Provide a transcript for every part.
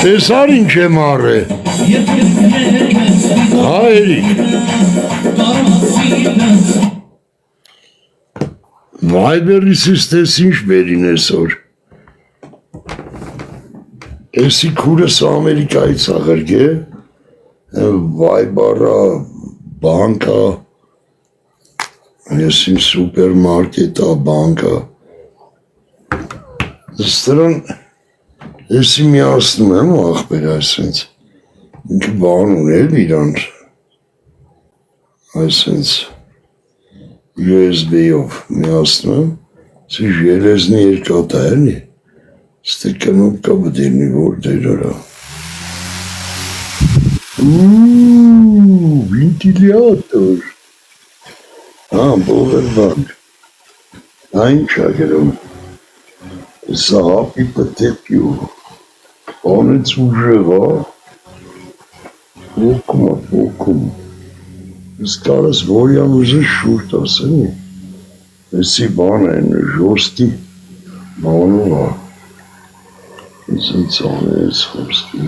Տեսար ինչ եմ առել։ Հայրիկ։ Վայբերիսից տես ինչ բերին այսօր։ Էսի քուրս Ամերիկայից աղրգե, վայբարա, բանկա, ես իմ սուպերմարկետա, բանկա, ստրան էսի միասնում եմ աղբեր այսենց, ինքը բան ունել իրան, այսենց USB-ով միասնում եմ, սի ժելեզնի երկատա էլի, ստե կնոպկա բդիրնի որ դերորա, վինտիլյատոր, բողեր բանք, այն չագերում, սա հապի պտեպյու, անեց ուժեղա, ոգում, ես կարս որյան ուզը շուրտ ասենի, էսի բան են, ժոստի, բանուղա, սենց անեց խոսքի,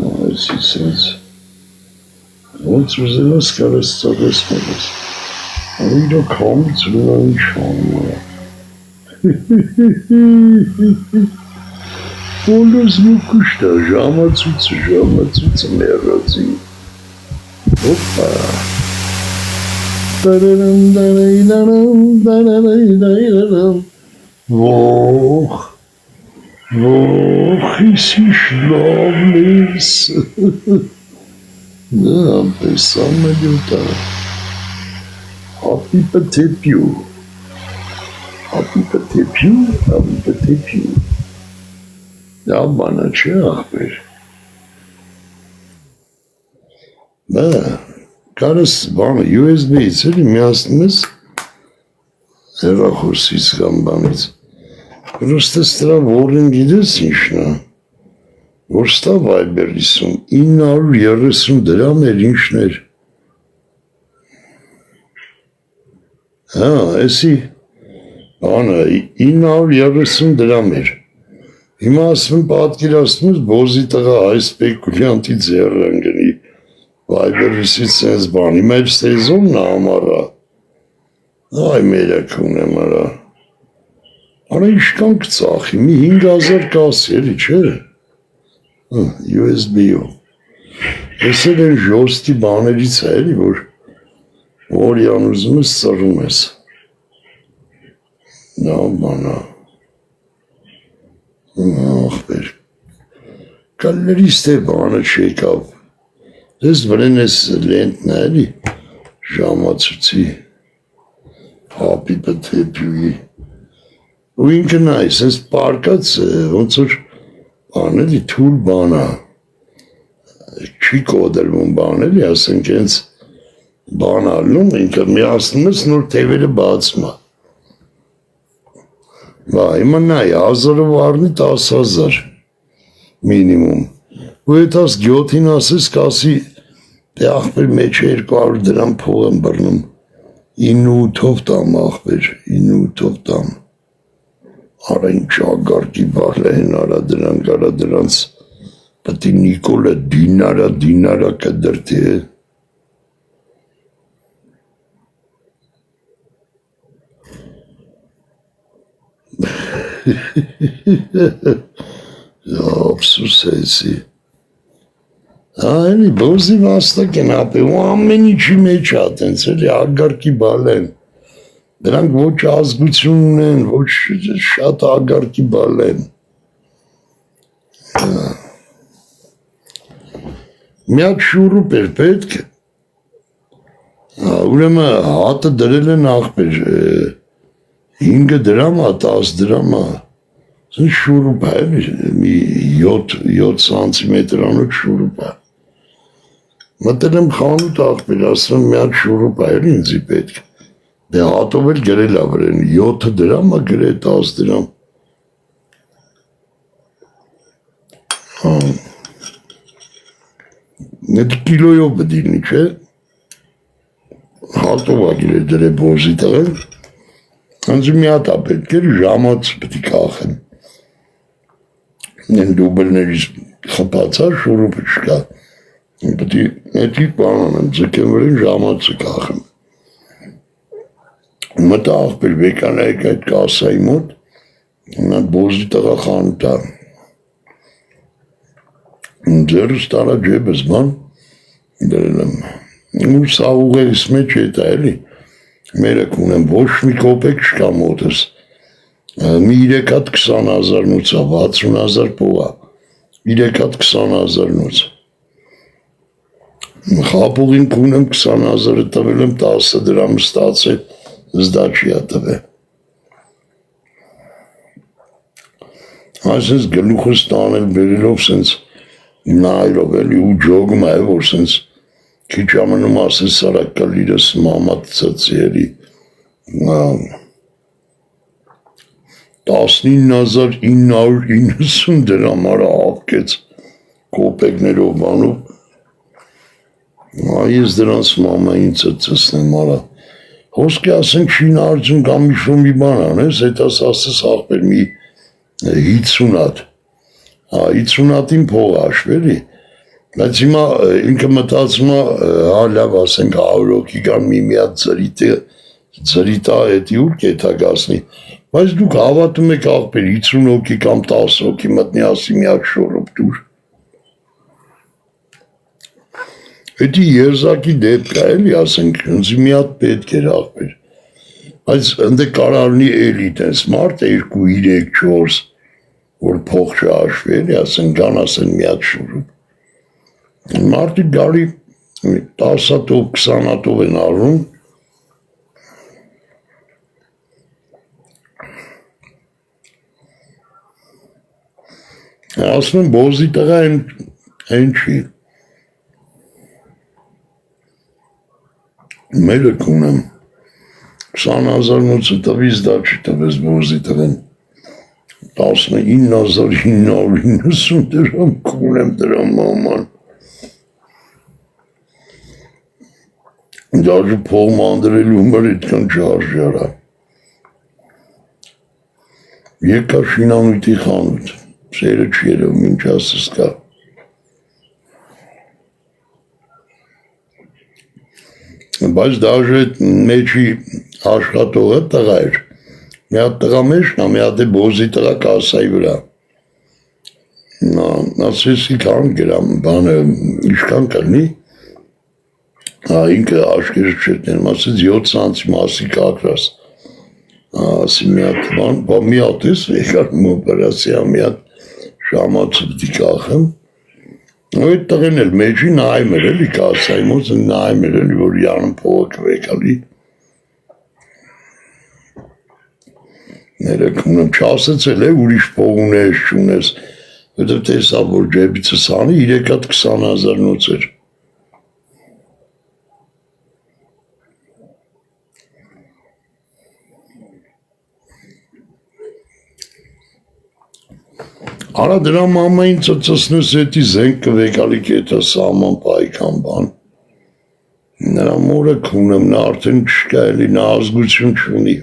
այսի սենց, ոնց ուզելաս կարս ծագես մերես, իրո կամից ունա ինչ անում է, Բոլորս մուկուշտա, ժամացուցը մերացի, հոպա, ոխ, իսի շլավլիս, պեսամ էլյուտա, հապի պտեպյու, Դա բանա չէ աղբեր, դա կարս բանը USB-ից էլի միասնում ես հեռախոսից կամ բանից, պրոստը ստրա որին գիտես ինչնա, որ ստա վայբերիսում 930 դրամ էր ինչներ, էսի բանը 930 դրամ էր, Հիմա ասում պատկերացնում ես բոզի տղա այս սպեկուլյանտի ձեռն գնի, վայբերիսից սենց բան, հիմա էլ ստեզոնն ամարա, այ մերակ ունեմ արա, արա իշկան կծախի, մի 5000 կասի էլի չէ, USB-ով, ես էլ են ժոստի բաներից է էլի, որ յան ուզում ես ծրում ես, նա բանա, աղբեր, կալներից թե բանը չեկավ, ես վրեն ես լենտն էլի, ժամացուցի, հապի պտեպյուի, ու ինքը նայս, ես պարկած, ոնց որ բան էլի, թուլ բանա, չի կոդրվում բան էլի, ասենք ենց բան ալնում, ինքը միասնում ես նոր թևերը բացմա, Հիմա նայ, 1000-ով առնի 10,000 մինիմում, ու էտ աս գյոթին ասես կասի, դե աղբեր մեջ 200 դրամ փող եմ բռնում, 9-8-ով տամ աղբեր, 9-8-ով տամ, արա ինչ ագարկի բաղլեն արա դրանց, պտի Նիկոլը դինարա կդրտի է, Ափսուս էսի, այնի բոզի վաստակ են ապե, ու ամեն ինչի մեջ ատենց էլի ագարկի բալ են, դրանք ոչ ազգություն ունեն, ոչ շատ ագարկի բալ են, միակ շուրուպ էր պետք, ուրեմը հատը դրել են աղբեր, 5 դրամա, 10 դրամա, սն շուրուպ է, մի 7 սանցիմետր անոտ շուրուպ է, մտել եմ խանութ աղբեր, ասում միակ շուրուպ է, ինձի պետք, դե հատով էլ գրել ավրեն, 7 դրամա գրել 10 դրամ, Նետ կիլոյով բդիրնի չէ, հատով ագիր է դրե բոզի տղել, Անձու մի հատ ապետք էր ժամաց պտի կախեմ, Են դուբլներից խպացա շուրուպը չկա։ Պետք է էդի բան անեմ, ձգեմ վրին ժամացը կախեմ։ Մտա աղբեր վեկանայք այդ կասայի մոտ, նա բոզի տղա խանութա։ Ձերս տարա ջեբս բան, դրել եմ։ Ու սա ուղերիս մեջ հետ էլի, մերը կունեմ ոչ մի կոպեկ չկա մոտս, մի 3 հատ 20,000 նուցա, 60,000 պողա, 3 հատ 20,000 նուց։ Խապուղին կունեմ 20,000-ը տվել եմ 10 դրամ ստացել, զդաչիա տվել։ Այսպես գլուխս տանել բերելով սենց նայրով էլի ու ջոգում է, որ սենց քիչ ամնում ասես սարակ կլիրս մամատ ծծերի 19,990 դրամ արա ապկեց կոպեկներով բանով Այս դրանց մամային ծծսնեմ արա հոսքի ասենք չի նարձում կամ իշում մի բան անես, այդ ասես աղբեր մի 50 հատ, 50 հատին փող աշվելի, բայց հիմա ինքը մտածում է, հա լավ ասենք 100 հոգի կամ մի հատ ծրիտա էդի ուր կետա գասնի, բայց դուք հավատում եք աղբեր 50 հոգի կամ 10 հոգի մտնի ասի մի հատ շորոպ դուր, Էդի երզակի դեպք է էլի ասենք ընձի մի հատ պետք էր աղբեր, բայց ընդ կարարնի էլի տես մարդ 2, 3, 4, որ փող չաշվի էլի ասենք գան ասեն մի հատ շուրուպ, մարդի գարի 10 հատով, 20 հատով են արում, ասում են բոզի տղա են չի, Մերը կունեմ 20,000 նոցը տվից դա չի տվես բոզի տվեն 19,990 դրամ կունեմ դրա մաման դաժը փող մանդրելու մր ետքան չարժի արա եկա շինանույթի խանութ սերը չերև մինչ ասս կա Բայց դաժե մեջի աշխատողը տղա էր, մի հատ տղա մեջն, մի հատ է բոզի տղա կասայի վրա, ասեսի կան գրամ, բանը, իշկան կլնի, ինքը աշկեր չետներում, ասեց 7 սանցի մասի կակրաս, ասի մի հատ բան, մի հատ ես եկար մոպարասի, մի հատ շամացը պտի կախեմ, Այդ տղեն էլ մեջի նայում էր էլի կասայի մոտ նայում էր էլի որ յանում փողը կվեկալի ներեքունում չասեցել է ուրիշ փող ունես չունես հետո տեսա որ ջեբիցս անի 3 հատ 20,000 նոց էր Արա դրա մամային ծծսնես էտի զենք կվեկալի կետա սաման պայքան բան նրա մորը կունեմ նա արդեն չկա էլի նա ազգություն չունի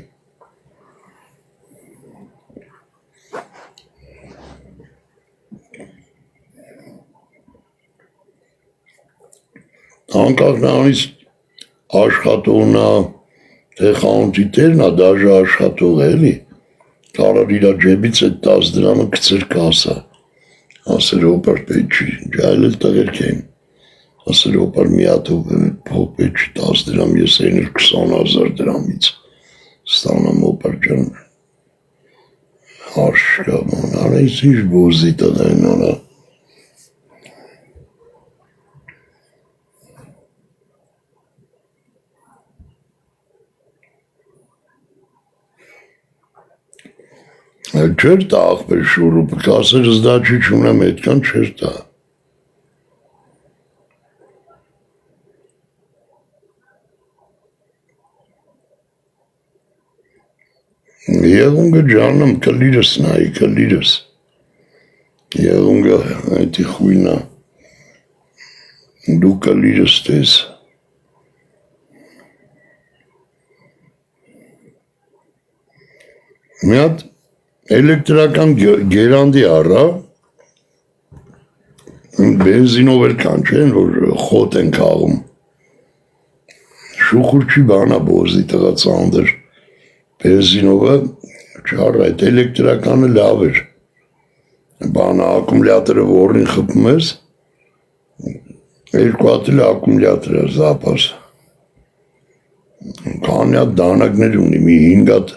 անկախ նրանից աշխատողնա թե խանութի տերնա դաժե աշխատող էլի Կարար իրա ջեբից այդ 10 դրամը կծր կասա, ասեր հոպար պետ չի, ջայլ էլ տղերք էին, ասեր հոպար մի հատով փող պետ չի 10 դրամ, ես այն 20,000 դրամից ստանամ հոպար ջան, հարշ կա ման, արայս ինչ բոզի տղա են արա, Չէր տա աղբեր շուրուպը, կասեր զդաչի չունեմ այդքան չէր տա։ Եղունգը ջանım կլիրս նայի, կլիրս։ Եղունգը այդի խույնա, դու կլիրս տես։ Մի հատ Էլեկտրական գերանդի առա, Բենզինով էլ կանչեն, որ խոտ են քաղում։ Շուխուրջի բանա բոզի տղա ծանդր։ Բենզինովը չար այդ էլեկտրականը լավ էր։ Բանը ակումուլյատորը որին խփում ես, երկու հատ էլ ակումուլյատոր է զապաս։ Քանի հատ դանակներ ունի, մի 5 հատ,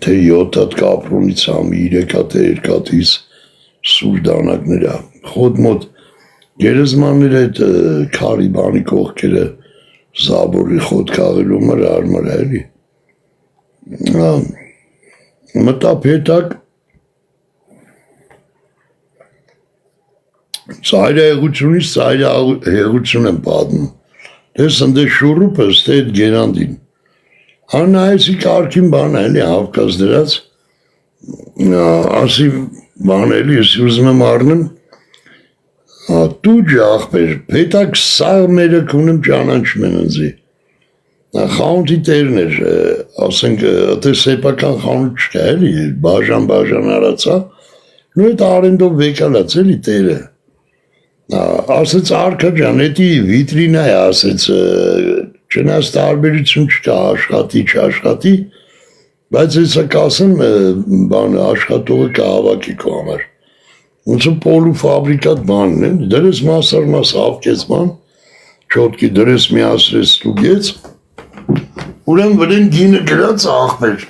թե 7 հատ կապրոնից հա, մի 3 հատ է երկաթից սուր դանակներ է։ Խոտ մոտ գերեզմաններ այդ քարի բանի կողքերը զաբորի խոտ քաղելու հարմար է էլի։ Մտա փեթակ ծայրահեղությունից ծայրահեղություն եմ պատմում։ Դες ընդ շուրուպս թե այդ գերանդին։ Անայեցի կարգին բան էլի Հովկաս դրած։ Ասի բան էլի ես ուզում եմ առնեմ։ Դու ջախպեր, փեթակ սաղ մերը կունեմ ճանաչում են ընձի։ Խանութի տերն էր, ասենք, ըտե սեպական խանութ չկա էլի, բաժան արացա, նու էտ արենդով վեկալած էլի տերը։ Ասեց արկա ջան, էտի վիտրինա է, ասեց, չնաս տարբերություն չկա, աշխատի, չաշխատի, բայց եսա կասեմ, բան աշխատողը կա հավաքի քո համար։ Ոնց է պոլուֆաբրիկատ բանն է, դրես մասար մաս ավկեց բան, չոտքի դրես միասրես ստուգեց, ուրեմ վրեն գինը գրած աղբեր։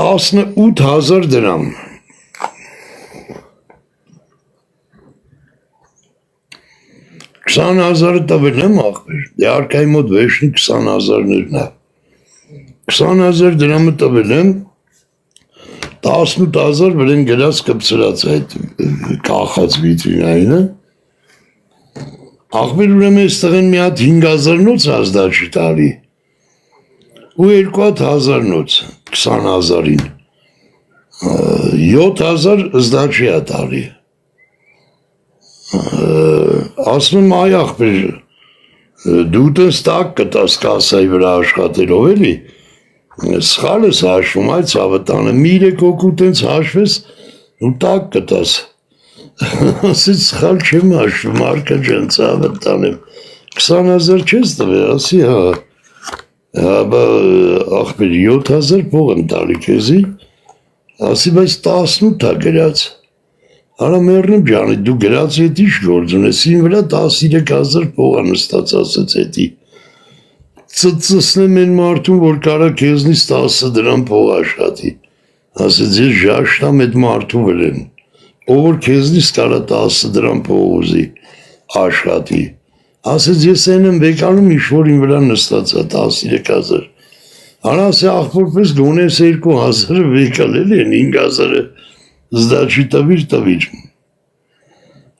18,000 դրամ։ 20,000-ը տվել եմ աղբեր, դե արկայի մոտ վեշնի 20,000-ներն է։ 20,000 դրամը տվել եմ, 18,000 վրեն գրած կպցրած այդ կախած վիտրինայինը, աղբեր ուրեմ ես տղեն մի հատ 5,000 նոց ազդաչի տարի, ու 2,000 նոց, 20,000-ին, 7,000 զդաչի է տարի, ասում եմ այ աղբեր, դու տես տակ կտաս կասայի վրա աշխատելով էլի, սխալ ես հաշվում այդ ծավտանը, մի 3 հոգու տենց հաշվես ու տակ կտաս, ասից սխալ չեմ հաշվում, արկա ջան ծավտանեմ, 20,000 չես տվել, ասի հա, աղբեր 7,000 փող եմ տալի քեզի, ասի բայց 18 է գրած, Արա մերնեմ ջանի, դու գրած հետ ինչ գործ ունես, իմ վրա 13,000 փող է նստած ասեց հետի, ծծսնեմ են մարդուն, որ կարա քեզնից 10 դրամ փող աշխատի, ասեց ես ժաշտամ այդ մարդու վրեն, ով որ քեզնից կարա 10 դրամ փող ուզի աշխատի, ասեց ես են եմ վեկանում ինչ-որ իմ վրա նստած է 13,000, արա ասե աղբորպես գոնես 2,000 վեկալ էլ են 5,000-ը զդաչի տվիր,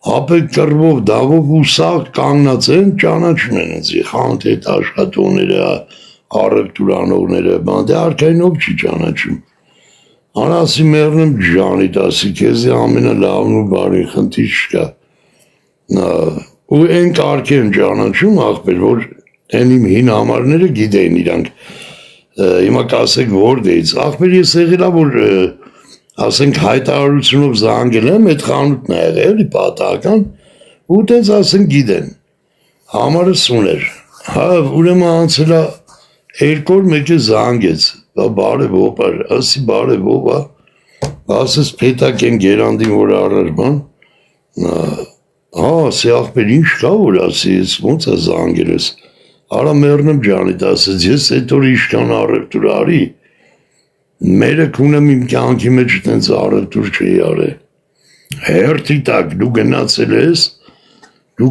հապեկ կրվով, դավով ու սաղ կանգնած են, ճանաչում են ընձի, խանութ հետ աշխատողները, առևտուրանողները, դե արկայնով չի ճանաչում, անասի մերնեմ ջանիտ, ասի քեզի ամենալավն ու բարին խնդիր չկա, ու են կարգ են ճանաչում աղբեր, որ են իմ հին համարները գիտեին իրանք, հիմա կասեք որդեից, աղբեր ես եղելա, որ ասենք հայտարարությունով զանգել եմ, այդ խանութն է եղել, էլի պատահական, ու տենց ասենք գիտեն, համարս ուներ, հա, ուրեմն անցել է 2 օր մեկ է զանգեց, բարև ով էր, ասի բարև ով է, ասես փեթակ են գերանդին, որ առար բան, հա, ասի աղբեր ինչ կա, որ ասի, ես ոնց է զանգել ես, արա մերնեմ ջանիտ, ասեց, ես այդ օր իշքան առևտուր արի, Մերը կունեմ իմ կյանքի մեջ տենց առևտուր չի արել, հերթի տակ դու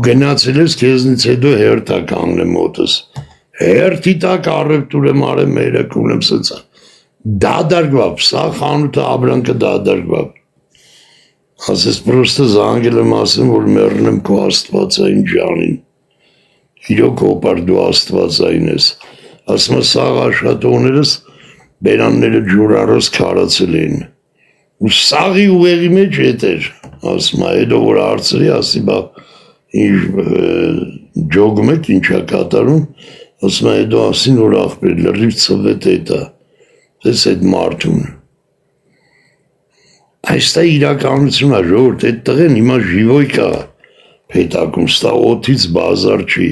գնացել ես քեզնից հետո հերթա կանգնեմ մոտս, հերթի տակ առևտուր եմ արել մերը կունեմ սենց դադարգվավ, սա խանութը աբրանքը դադարգվավ, ասես պրոստը զանգել եմ ասեմ, որ մերնեմ քո աստվածային ջանին, իրոք հոպար դու աստվածային ես, ասում է սաղ աշխատողներս բերանները ջուրարոս քարացել էին, ու սաղի ուղեղի մեջ հետ էր, ասում է, հետո որ հարցրի, ասի բա, ջոգում եք ինչա կատարում, ասում է, հետո ասին, որ աղբեր լրիվ ծվետ էտ է, ես այդ մարդուն, Այստեղ իրականություն է, ժողովուրդ, այդ տղեն հիմա ժիվոյ կա փեթակում, ստա օդից բազար չի։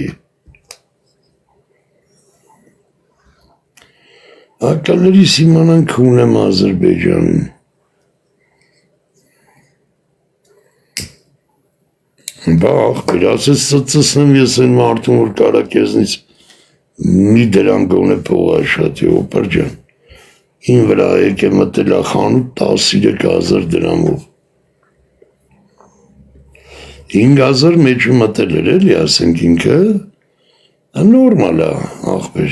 Ակալերիս իմանանք ունեմ Ադրբեջանում։ Բա աղբեր, ասես ծծսնեմ ես են մարդում, որ կարա կեզնից մի դրամ գոնե փող աշխատի, օպեր ջան։ Ին վրա եկե մտել է խանութ 13,000 դրամով։ 5,000 մեջը մտել էր էլի, ասենք ինքը, նորմալ է, աղբեր,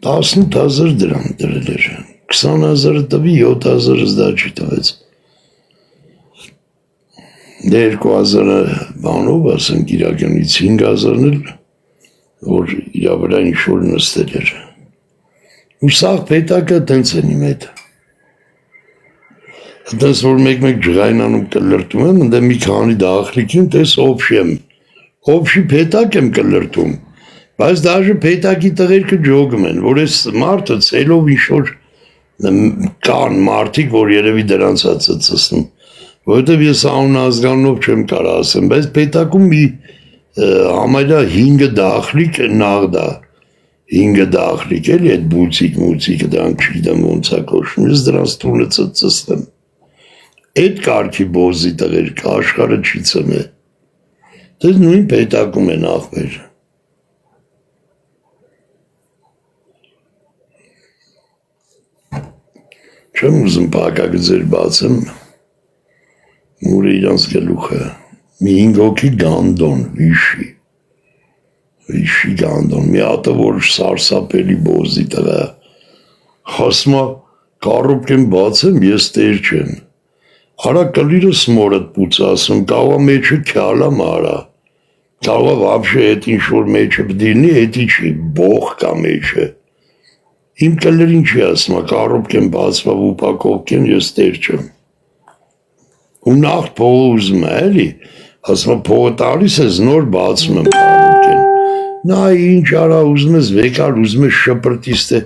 18,000 դրամ դրել էր, 20,000 տվի, 7,000 զդա չի տվեց։ 2,000 բանով, ասենք իրականից 5,000 էլ, որ իրա վրա ինչ-որ նստել էր։ Ու սաղ պետակը տենց են իմ հետ։ Տենց որ մեկ ջղայնանում կլրտում եմ, ընդե մի քանի դախլիքին տես օբշի պետակ եմ կլրտում, բայց դաժը պետակի տղերքը ջոգում են, որ ես մարդը ծելով ինչ-որ կան մարդիկ, որ երևի դրանց է ծծսնում, որովհետև ես անուն ազգանով չեմ կարա ասեմ, բայց պետակում մի համարյա 5 դախլիկ նաղդա, 5 դախլիկ էլի այդ բուծիկ դրանք չգիտեմ ոնց է կոչվում, ես դրանց տունը ծծսնեմ, այդ կարգի բոզի տղերքը աշխարհը չի ծնե, դες նույն պետակում են աղբեր։ Չեմ ուզում պակագծեր բացեմ, մուրը իրանց գլուխը, մի 5 հոգի գանդոն, վիշի գանդոն, մի հատը որ սարսապելի բոզի տղա, խասմա կարոպք եմ բացեմ, ես տեր չեմ, արա կլիրս մորդ պուց ասում, կավա մեջը կյալա մարա, կավա վաբշե էտ ինչ-որ մեջը բդիրնի, էտի չի, բող կա մեջը, իմ կլերին չի ասմա, կարոպք եմ բացվա ուպակովք են, ես տեր չեմ, ու նախ փողը ուզում է, էլի, ասմա փողը տալիս ես նոր բացում եմ կարոպք են, նա ինչ արա ուզում ես վեկար, ուզում ես շպրտիս թե,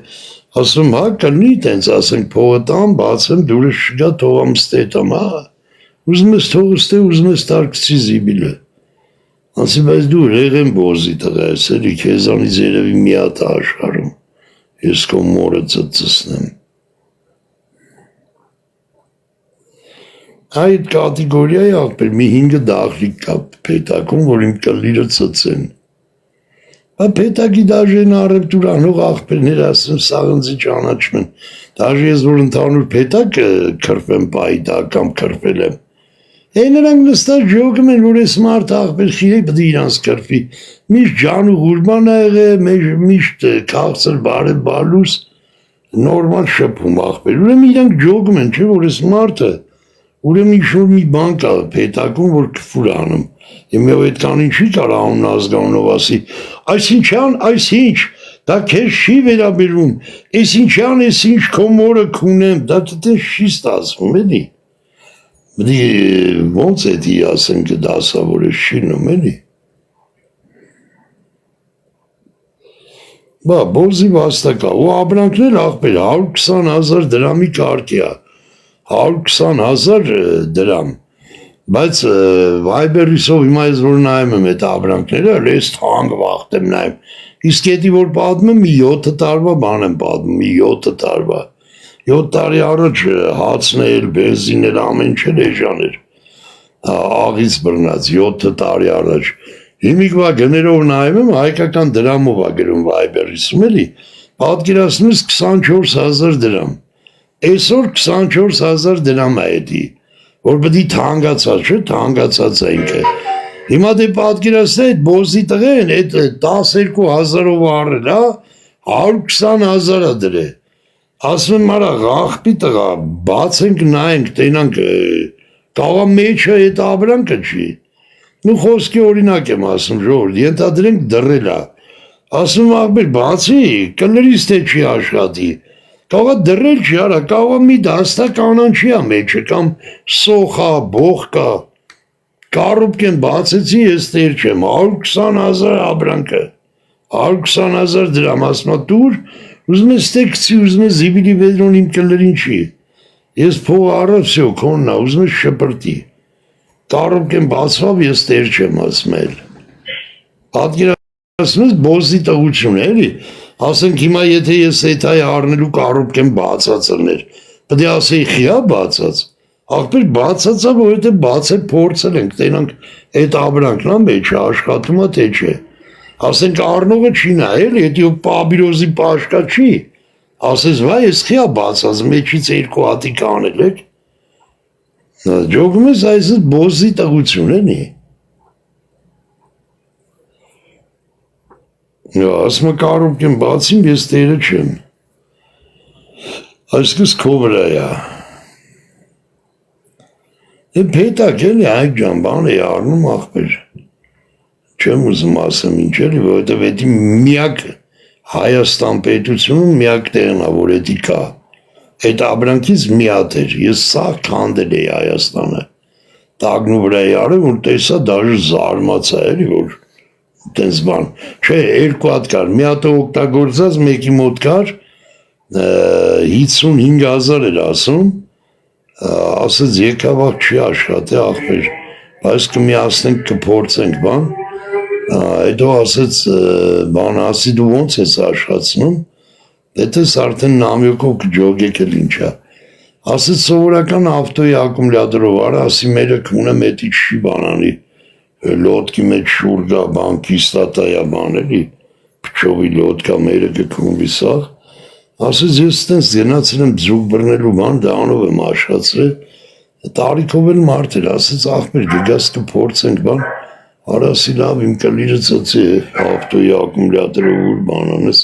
ասում հա կլնի տենց ասենք փողը տամ, բացեմ դուրս շգա թողամ ստետամ, հա, ուզում ես թողս թե, ուզում ես տարկցի զիբիլը, անցի բայց դու ռեղեն բոզի տղա ես, էլի քեզանից երևի մի հատ աշխարհում, ես քո մորը ծծսնեմ։ Այդ կատեգորիայի աղբեր մի 5 դախլիկ կա պետակում, որ իմ կլիրը ծծեն։ Պետակի դաժեն առևտուր անող աղբերներ ասեմ սաղնձի ճանաչում են, դաժե ես որ ընդհանուր պետակ քրպեմ պայտա կամ քրպել եմ, նրանք նստած ջոգում են, որ ես մարդ աղբեր խիրեի պտի իրանց քրպի, միշտ ջան ու գուրման ա եղե, միշտ քաղցր բարև բալուս, նորմալ շփում աղբեր, ուրեմն իրանք ջոգում են, չէ որ ես մարդը, ուրեմն ինչ-որ մի բան կա պետակում, որ քֆուր անում, Եմեւ այդքանին չի կարա անուն ազգանով ասի, այս ինչ, դա քեզ չի վերաբերում, այս ինչ քո մորը քունեմ, դա տես չի ստացվում, էլի, բդի ոնց էդի ասենք դասավորես շինում, էլի, բա բոզի վաստակա, ու աբրանքներ աղբեր 120,000 դրամի կարգի է, 120,000 դրամ, բայց վայբերիսով հիմա ես որ նայում եմ այդ աբրանքները, ես թանկ վաղտ եմ նայում, իսկ էդի որ պատմում եմ, մի 7 տարվա բան եմ պատմում, մի 7 տարվա, 7 տարի առաջ հացն էլ, բենզին էլ, ամեն չել էժան էր, աղից բռնած, 7 տարի առաջ, հիմիկվա գներով նայում եմ, հայկական դրամով ա գրում վայբերիսում էլի, պատկերացնում ես 24,000 դրամ, այսօր 24,000 դրամ է էդի, որ բդի թանգացած չէ, թանգացած է ինքը, հիմա դե պատկերացնե այդ բոզի տղեն, այդ 12,000-ով առել, 120,000 է դրե, ասում եմ արա աղբի տղա, բացենք նայենք, տենանք, կաղա մեջը այդ աբրանքը չի, նու խոսքի օրինակ եմ ասում ժողովուրդ, ենթադրենք դրել է, ասում աղբեր բացի, կլրից թե չի աշխատի, կաղա դրել չի արա, կաղա մի դաստակ անանչի է մեջը, կամ սոխա, բող կա, կարոպք են բացեցի, ես տեր չեմ, 120,000 աբրանքը, 120,000 դրամ, ասմա տուր, ուզում ես տեքցի, ուզում ես զիբիլի վեդրոն իմ կլրին չի, Ես փող առա, всё, քոնն է, ուզում ես շպրտի։ Կարոպկեն բացվավ, ես տեր չեմ ասմել։ Պատկերացնում ես բոզի տղություն էլի։ Ասենք հիմա եթե ես այդ այ առնելու կարոպկեն բացած ըներ, պետք է ասեի խիա բացած։ Ախպեր բացածա, որովհետև բացել փորձել ենք, տենանք այդ աբրանքն ա մեջ աշխատում է թե չէ։ Ասենք առնողը չի նայել, եթե պաբիրոզի պաշկա չի, ասես վայ ես խիա բացած, մեջից երկու հատիկ անել եք։ Ջոգում ես այս բոզի տղություն էնի։ Ասում կարոպկեն բացիմ, ես տերը չեմ։ Այսքս քո վրա է։ Պետակ էլի այդ ջան բան է առնում ախպեր, չեմ ուզում ասեմ ինչ էլի, որովհետև էդի միակ Հայաստան պետությունում միակ տեղն է, որ էդի կա, այդ աբրանքից մի հատ էր, ես սաղ քանդել էի Հայաստանը, տագնու վրա էի արել, որ տեսա դաժը զարմացա էլի, որ տենց բան, չէ, երկու հատ կար, մի հատը օգտագործած, մեկի մոտ կար, 55,000 էր ասում, ասեց եկավաղ չի աշխատի ախպեր, բայց կմիացնենք կփորձենք բան, հետո ասեց բան ասի դու ոնց ես աշխատցնում, դետես արդեն նամյոկով կջոգեք էլ ինչա, ասեց սովորական ավտոյի ակումուլյատորով արա, ասի մերը կունեմ էտի չի բանանի, լոտկի մեջ շուր գա բան կիստատայա բան էլի, պչովի լոտկա մերը կկունվի սաղ, ասեց ես տենց գնացել եմ ձուկ բռնելու բան, դրանով եմ աշխատել, տարիքով էլ մարդ էր, ասեց ախպեր գգաս կփորձենք բան, արասի լավ իմ կլիրը ծծի է, ավտոյի ակումուլյատորը ուր բան անես,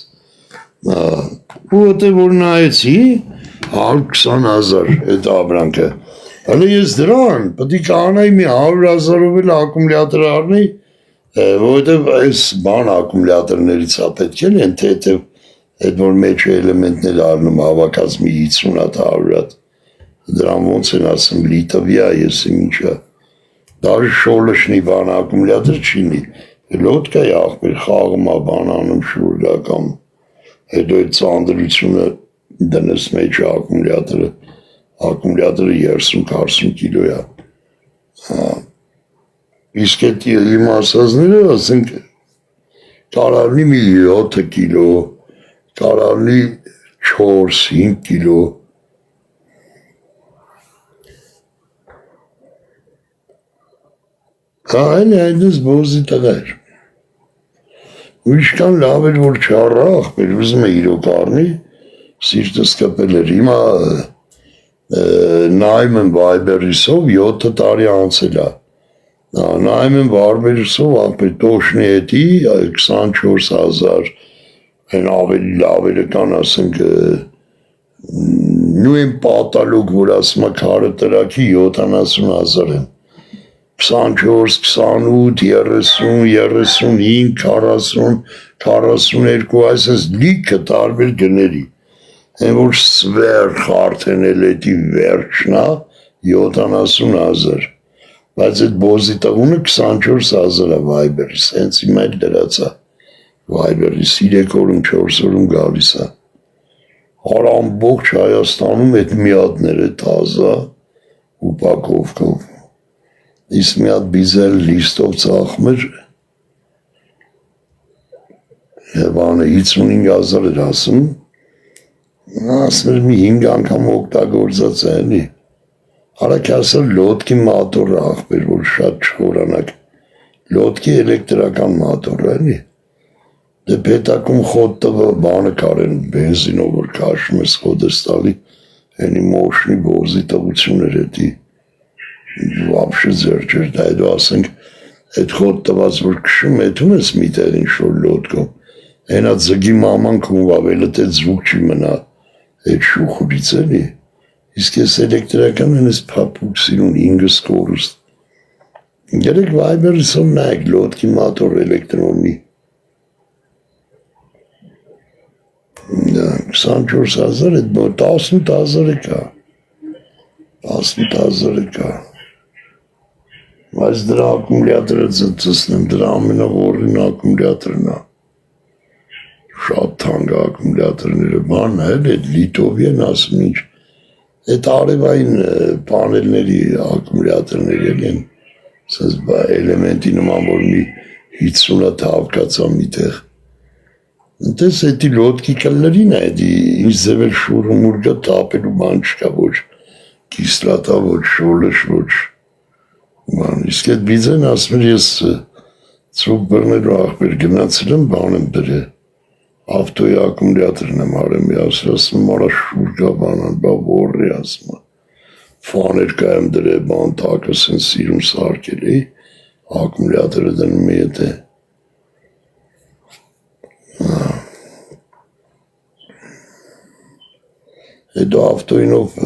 ու հետև որ նայեցի, 120,000 այդ աբրանքը, հələ ես դրան, պետք է կանայի մի 100,000-ով էլ ակումուլյատոր առնեի, որովհետև այս բան ակումուլյատորներից է պետք է են, թե այդ որ մեջ էլեմենտներ առնում հավաքած մի 50 հատ 100 հատ, դրան ոնց են ասում լիտովյա ես ինչա, դաժ շոլշնի բան ակումուլյատոր չինի, լոտկա է ախպեր խաղում է բան անում շուրգա կամ, հետո այդ ծանդրությունը դնես մեջ ակումուլյատորը 30-40 կիլո է, իսկ այդ իմ ասածները ասենք կարարնի մի 7 կիլո, կարարնի 4-5 կիլո, այն այնպես բոզի տղեր, ու իշկան լավ էր, որ չառա ախպեր, ուզում է իրոք առնի, սիրտս կպել էր, հիմա նայում եմ վայբերիսով 7 տարի անցել է, նայում եմ վայբերիսով ախպեր տոշնի հետի 24,000, այն ավելի լավերը կան ասենք նույն պատալուկ, որ ասում է քարը տրակի 70,000 են, 24, 28, 30, 35, 40, 42, այսպես լիքը տարբեր գների, այն որ սվերխ արդեն էլ էդի վերջնա 70,000, բայց այդ բոզի տղունը 24,000 է վայբերի, սենց իմ այլ դրացա, վայբերի 3 օրում 4 օրում գալիս է, հար ամբողջ Հայաստանում այդ միատները տազա ու պակովկով, իսկ մի հատ բիզել լիստով ծախում էր, և անը 55,000 էր ասում, ասում էր մի 5 անգամ օգտագործած է էլի, հարակ ասել լոտկի մատոր ախպեր, որ շատ չխորանակ, լոտկի էլեկտրական մատոր էլի, դե պետակում խոտ տվը բանը կարեն բենզինով, որ կաշում ես խոդս տալի, ենի մոշնի բոզի տղություն էր էդի, վապշը ձեր չեր, դա հետո ասենք, այդ խոտ տված, որ կշում, էդում ես մի տեղ ինչ-որ լոտկով, ենա ձգի մաման կունվավելը տե ձվուկ չի մնա, այդ շուխուրից էլի, իսկ ես էլեկտրական են ես պապուկ սիրուն 5 սկորուստ, գերեք վայբերիսով նայեք լոտկի մատոր էլեկտրոնի, 24,000 էդ 18,000 կա, 18,000 կա, բայց դրա ակումուլյատորը ծծնեմ, դրա ամենաղորին ակումուլյատորն է, շատ թանկ ակումուլյատորները, բան էլ էդ լիտովի են ասում ինչ, Այդ արևային պանելների ակումուլյատորների են, ասես էլեմենտի նման որ մի 50-ը թավկացա միտեղ։ Դες էդի լոտքի կլներին է, էդի ինչ ձև էլ շուրը մուրգա տապելու բան չկա, ոչ կիսլատա, ոչ շոլշ, ոչ բան, իսկ այդ բիձեն ասում էր ես ծուկ բռնելու աղբեր գնացել եմ բան եմ բրել, ավտոյի ակումուլյատորն եմ արեմ, ասում արա շուրգա բանան, բա որրի ասում, ֆաներ կայեմ դրել բան տակս են սիրում սարկել էի, ակումուլյատորը դնում է ետ է, հետո ավտոյինով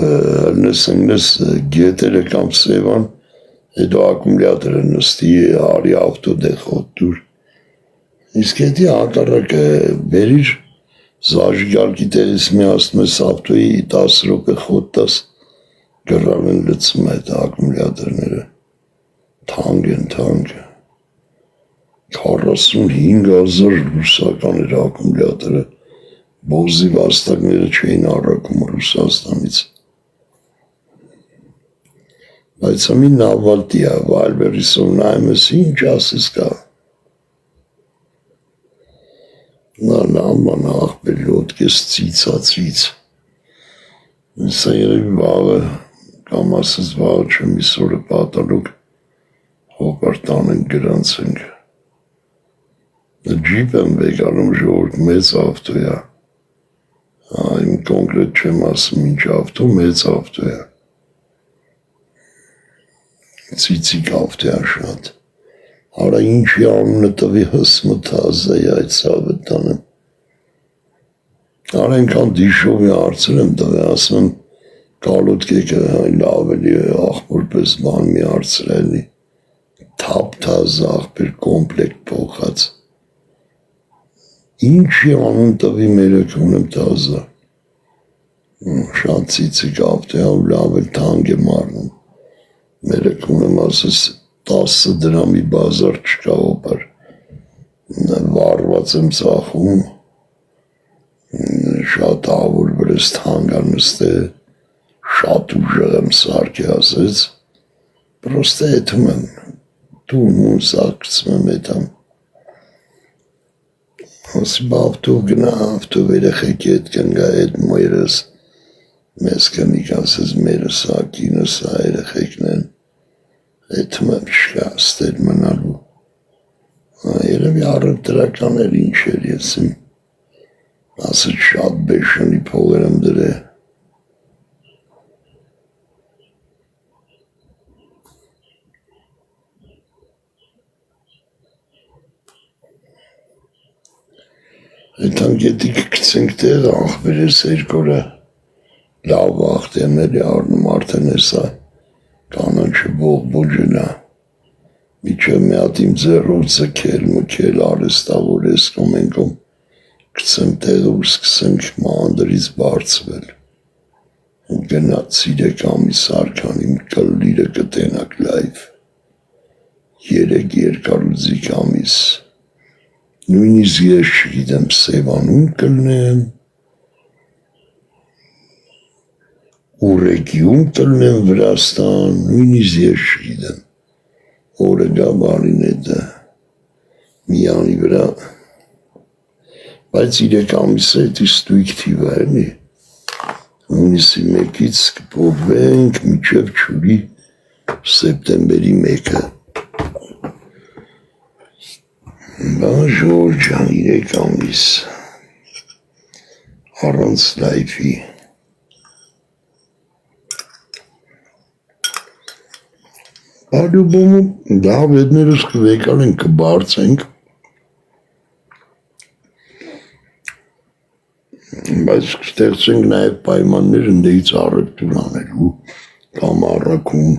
նսնգնս գետերը կամ սևան, հետո ակումուլյատորը նստի արի ավտո դեխոտ դուր, իսկ հետի ակարակը բերիր զաժիգալքի տեղից մի ասում ես ավտոյի 10 ռոպե խոտ տաս գրավ են լծում այդ ակումուլյատորները, թանկ են թանկ, 45,000 ռուսական էր ակումուլյատորը, բոզի վաստակները չէին առակում Ռուսաստանից, բայց ամի նավալտի է, վայլբերիսով նայում ես ինչ ասես կա, նաման աղբեր լոտկես ծիծացվից, սա երևի վաղը, կամ ասես վաղը չեմ իսորը պատալուկ, հոպարտան ենք գրանց ենք, ջիպ եմ վեկանում ժողորդ մեծ ավտո է, իմ կոնկրետ չեմ ասում ինչ ավտո, մեծ ավտո է, ծիծիկ ավտո է շատ, արա ինչի անունը տվի հսմը թազա է այդ սավը տանեմ, արա ենքան դիշովի արցր եմ տվի, ասում եմ կալոտ կեկը լավ էլի աղբորպես բան մի արցր էլի, թապ թազա աղբեր կոմպլեկտ փոխած, ինչի անուն տվի մերեկ ունեմ թազա, շատ ծիծիկ ավտո է, լավ էլ թանկ է մարնում, մերեկ ունեմ ասես 10 դրամի բազար չկա օպար, վարված եմ ծախում, շատ ավոր վրես թանկանստ է, շատ ուժեղ եմ սարքի ասեց, պրոստը էթում եմ, դու մուն սարկցում եմ էթամ, ասիմ ավտով գնա, ավտով երեխեք էտ կնգա էտ մոյրս, մեզ կնիկ ասես մերս ակինս երեխեկն են, էթում եմ չկա ստեր մնալու, երևի առև տրականներ ինչ էր եսիմ, ասեց շատ բեշնի փողեր եմ դրե, Այդան գետի կգցենք տեղ աղբեր ես երկորը, լավ վաղտ եմ էլի արնում արդեն եսա, կանանչը բողբոջենա, միչև մի հատ իմ ձեռով ձգել, մկել, արեստավոր ես կոմենքում, գցեմ տեղը ու սկսենք մանդրից բարձվել, ու գնաց 3 ամիս արքան իմ կլիրը կտենակ լայվ, 3 երկարուձիկ ամիս, նույնիսկ ես չգիտեմ սևանում կլնեմ, ուրեգիում կլնեմ Վրաստան, նույնիսկ ես չգիտեմ, օրը գաբարին է դա, միանի վրա, բայց 3 ամիսը էդի ստույք թիվա էլի, նույնիսկ 1-ից կպոբվենք միջև չուրի սեպտեմբերի 1-ը, Բաժոր ջան 3 ամիս, առանց լայվի, Բարյոբոմում լավ հետներս կվեկալ ենք կբարձենք, բայց կստեղծենք նաև պայմաններ ընդեից առևտուր անելու կամ առաքում,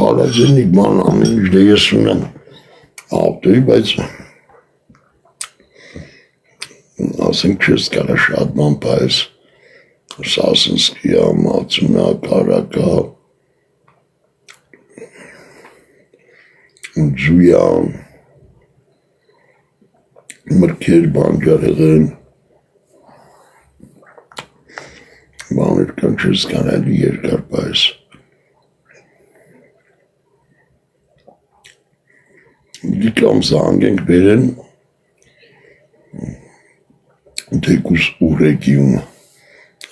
խալաջենիկ ման ամեն ինչ դե ես ունեմ ավտոյի, բայց ասենք չես կարա շատ ման պայս, Սասնսկիա, Մացունա, Կարակա, Ձույան, մրգեր, բանջարեղեն, բաներ կան չես կանալի երկար պայս։ Դիկամ զանգենք բերեն, թեկուս ուրեկիում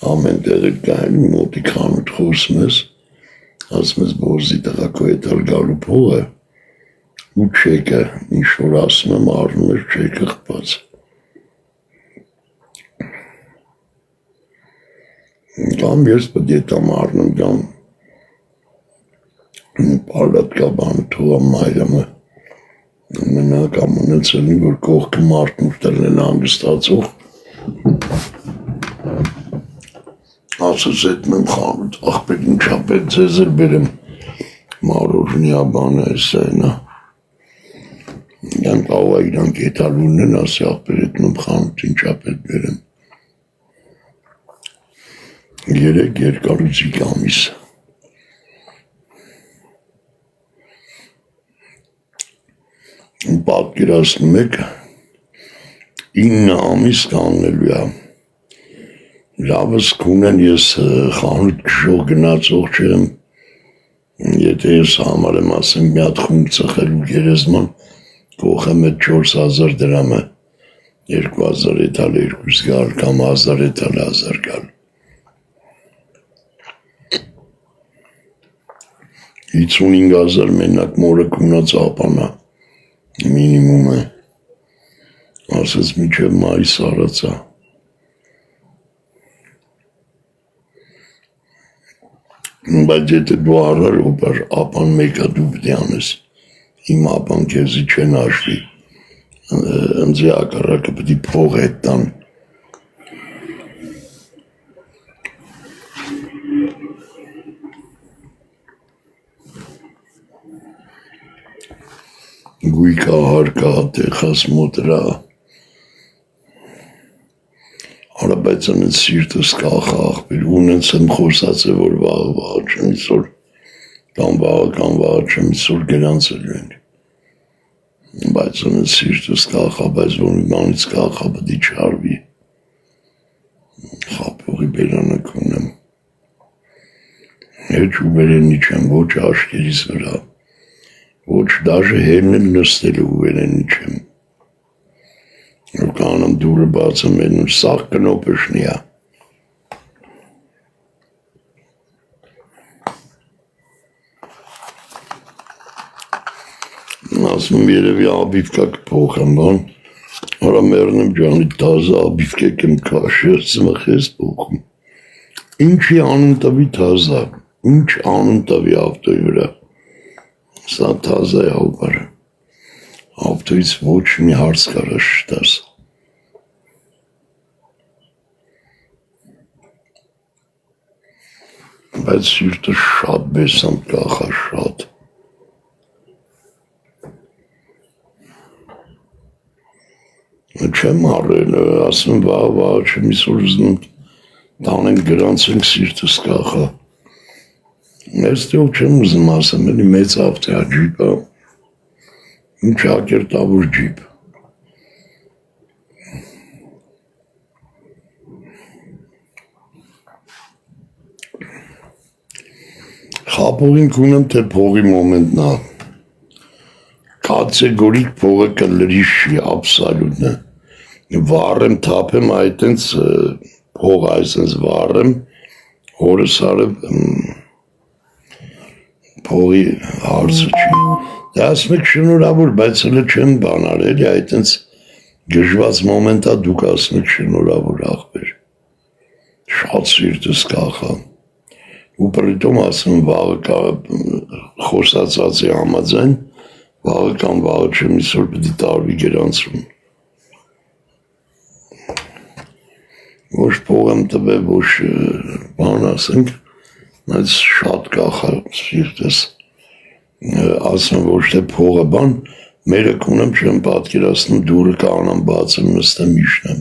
ամեն տեղը կայնի մոտի խանութ խոսում ես, ասում ես բոզի տղակո հետալ գալու փողը, ու չեկը, ինչ որ ասում եմ առնում ես չեկը խպած։ Կամ ես պետք է տամ առնում կամ պարլատ կա բանը թողամ մայրամը մենակ ամունեցելին, որ կողքը մարդն ուտելն են անգստացող ասուս էտ մեմ խանութ աղպետ ինչապետ ձեզ էլ բերեմ մարոժնիա բանը ես այնա Յան կավա իրանք եթալունն են ասի աղպեր էտ մեմ խանութ ինչապետ բերեմ երեք երկարուցիկ ամիս պատկերացնում եք 9 ամիս կաննելու է լավս կունեն ես խանութ քշող գնացող չեմ եթե ես համար եմ ասեմ մի հատ խումբ ծխելու գերեզման կողեմ էտ 4000 դրամը 2000 էտալ 2 գալ կամ 1000 էտալ 1000 գալ 55,000 մենակ մորը կունած ապանա մինիմում է ասես միջև մայիս արածա բայց եթե դու առար օպար ապան մեկա դու պիտի անես իմ ապան քեզի չեն հաշվի ընձի ակառակը պիտի փող հետ տան գույքա հարկա տեխաս մոտրա արա բայց անեց սիրտս կախա աղբիր ունենց եմ խոսած է որ վաղ չեմ իսոր կամ վաղ չեմ իսոր գրանցել ենք բայց անեց սիրտս կախա բայց որ մի մանից կախա բդի չարվի խապողի բերանակ ունեմ հետ ու բերենի չեմ ոչ աշկերիս վրա ոչ դաժը հերնել նստելու վերենի չեմ կանամ դուրը բացեմ են սաղ կնոպշնի է ասում երևի աբիվկա կփոխեմ բան արա մերնեմ ջանի տազա աբիվկեք եմ կաշես ծմխես փոխում ինչի անուն տվի տազա ինչ անուն տվի ավտոյի վրա Սա թազա է հոբարը, ավտոյից ոչ մի հարց կարա շտաս։ Բայց սիրտը շատ բեսամ կախա շատ։ Չեմ առել, ասում վաղ չեմ իսոր զնում, տանենք գրանցենք սիրտս կախա։ Ես դեպ չեմ ուզում ասեմ, էլի մեծ ավտոյա ջիպը, ինչ ակերտավոր ջիպ։ Խապողին կունեմ, թե փողի մոմենտն է, կատեգորիկ փողը կլրի շի ապսալուտն է, վարեմ թապեմ այտենց փող այսենց վարեմ, հորս արև փողի հարցը չի, դա ասում եք շնորհավոր, բայց հլը չեմ բանար էլի, այտենց գժված մոմենտա դուք ասում եք շնորհավոր աղբեր, շատ սիրտս կախա, ու պրիտոմ ասում վաղը խոսացածի համաձայն, վաղը կամ վաղը չեմ իսոր պտի տարվի գերանցում, ոչ փող եմ տվել, ոչ բան ասենք, Բայց շատ կախա սիրտս, ասում ոչ թե փողը բան, մերը կունեմ չեմ պատկերացնում դուրը կանամ բացեմ նստեմ իշնեմ,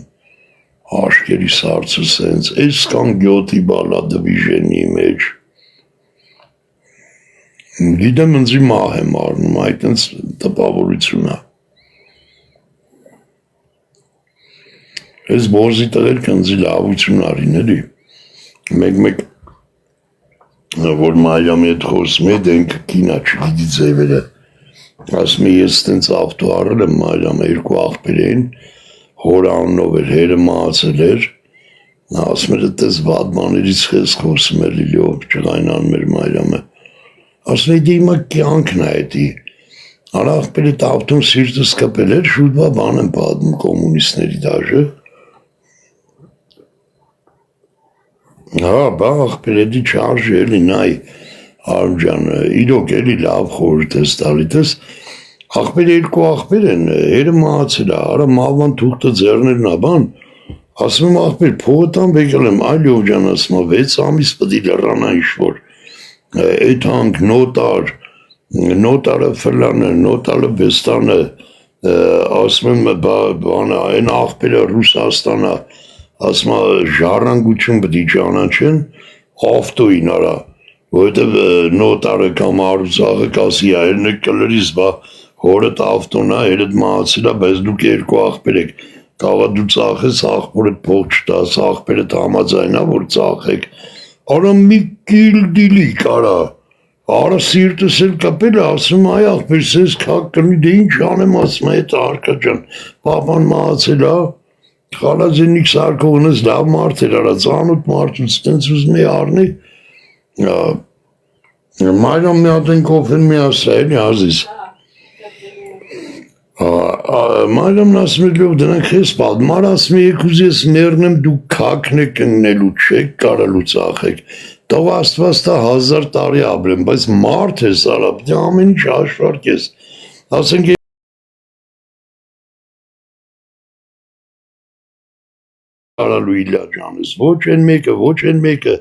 աշկերի սարցը սենց, այս կան գյոտի բալա դվիժենի մեջ, գիտեմ ընձի մահ եմ արնում, այտենց տպավորություն է, Ես բոզի տղեր կնձի լավություն արին էլի։ Մեկ որ Մայրամի հետ խոսում է, դենք կինա չգիտի ձևերը։ Ասում է ես տենց ավտո առել եմ Մայրամը երկու աղբեր էին, հոր անունով էր, հերը մահացել էր։ Նա ասում էր այդպես վատ բաներից խես խոսում էր լիլիով ջղայնանում էր Մայրամը։ Ասում է դե հիմա կյանքն է էդի։ Աղբերը տավտուն սիրտս կպել էր, շուտ բան եմ պատմում կոմունիստների դաժը։ Հա, բա աղբերեդի չարժի էլի նայ Արմջանը, իրոք էլի լավ խորհուրդ ես տալիս, աղբեր երկու աղբեր են, հերը մահացել է, արա մահվան թուղթը ձեռներն ա բան, ասում եմ աղբեր փողը տան բեկել եմ, այլ յոջան ասում է 6 ամիս պտի լռանա ինչ-որ, էդ հանք նոտարը ֆլանը, նոտարը բեստանը, ասում եմ բանը, այն աղբերը Ռուսաստանա, ասում է ժառանգություն պտի ճանաչեն, ավտոին արա, որովհետև նոտարը կամ արուսաղը կասի այրն է կլրիս, բա հորդ ավտոնա, երդ մահացել է, բայց դուք երկու աղբեր եք, կավա դու ծախես, աղբորդ փող չտաս, աղբերդ համաձայնա, որ ծախեք, արա մի կիլ դիլիկ արա, արա սիրտս էլ կպել է, ասում այ աղբեր, սես կակ կնի, դե ինչ անեմ, ասում է, էտ արկա ջան, պապան մահացել է, Խալազենիկ Սարկովնս լավ մարդ էր, արա ծանոթ մարդուց, տենց ուզում է առնի, Մայրամ մի հատ են կոֆեն մի ասա, էլի ազիս, Մայրամն ասում է լով դրանք ես պատմ,ար ասում է եկուզ ես մերնեմ դու կակն եք ըննելու չեք կարալու ծախեք, տով աստված տա 1000 տարի ապրեմ, բայց մարդ ես արա, պտի ամեն ինչ հաշվարկ ես, ասենք արալու իլաջանս, ոչ են մեկը,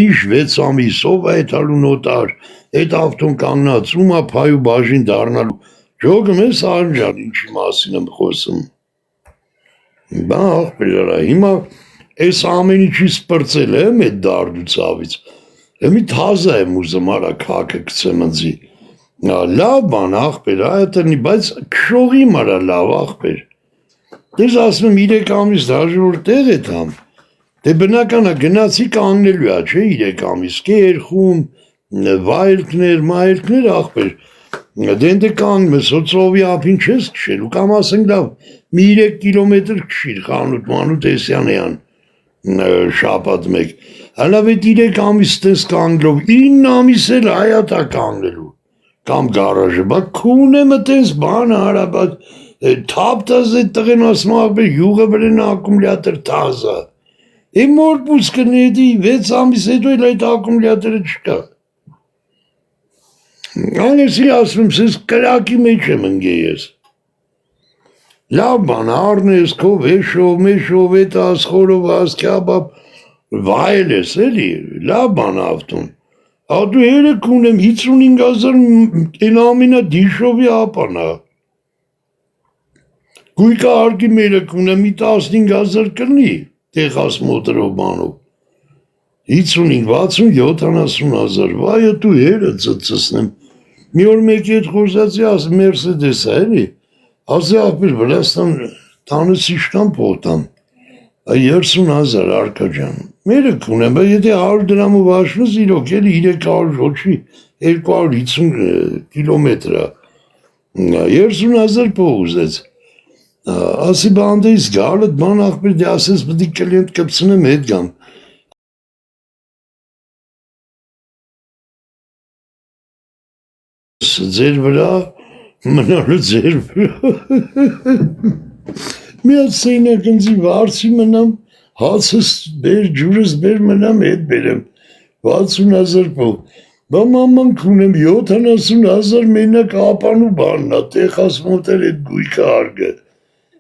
ինչ 6 ամիս, ով է այդալու նոտար, այդ ավտոն կանգնած, ումա պայու բաժին դարնալու, ժոգում ես Արմջան, ինչի մասին եմ խոսում, բա աղբեր արա, հիմա այս ամեն ինչից պրծել եմ այդ դարդու ծավից, մի թազա եմ ուզում արա կակը կցեմ ընձի, լավ բան աղբեր, այդնի, բայց քշողի մարա լավ աղբեր, Դες ասում եմ 3 ամիս դաժոր տեղ է թամ, դե բնական է գնացի կանգնելու է, չէ 3 ամիս, կերխում, վայելքներ, մայելքներ աղբեր, դենտե կանգնում է, սոցովի ափին չես կշել, ու կամ ասենք լավ, մի 3 կիլոմետր կշիր խանութ մանութ էսյան շապատ մեկ, հալավ էդ 3 ամիս տես կանգնելով, 9 ամիս էլ հայատա կանգնելու, կամ գարաժը, բա քուն եմ տես բան արա, բայց թապտազ էդ տղեն ասում աղբեր յուղը վրեն ակումուլյատր թազա, իմ մոր պուս կնեդի 6 ամիս հետո էլ այդ ակումուլյատրը չկա, անեսի ասում սես կրակի մեջ եմ ընգե ես, լավ բան առնես քո վեշով, մեշով, էտ ասխորով, ասքյաբապ, վայել ես էլի, լավ բան ավտուն, ադու երեք ունեմ 55,000 են ամինա դիշովի ապանա, Գույկա արգի մերը կունը մի 15,000 կրնի, տեխաս մոտրով բանով, 55, 60, 70,000, վայը դու հերը ծծսնեմ, մի որ մեկի հետ խոսացի ասը մերսեդես է էլի, ասի աղբիր Վրաստան տանս իշկան պոտան, 30,000 արկա ջան, մերը կունեմ, եթե 100 դրամով աշնս իրոք էլի 300 ոչի, 250 կիլոմետրը, 30,000 պող ուզեց, ասի բանդեիս գալդ բան աղբիր դե ասես պտի կլիենտ կպցնեմ հետ գամ, ձեր վրա, մնալու ձեր վրա, մի հատ սեյնակ ընձի վարցի մնամ, հացս բեր, ջուրս բեր մնամ հետ բերեմ, 60,000 պող, բա մաման կունեմ 70,000 մենակ ապանու բաննա, տեխաս մոտեր էդ գույկա արգը,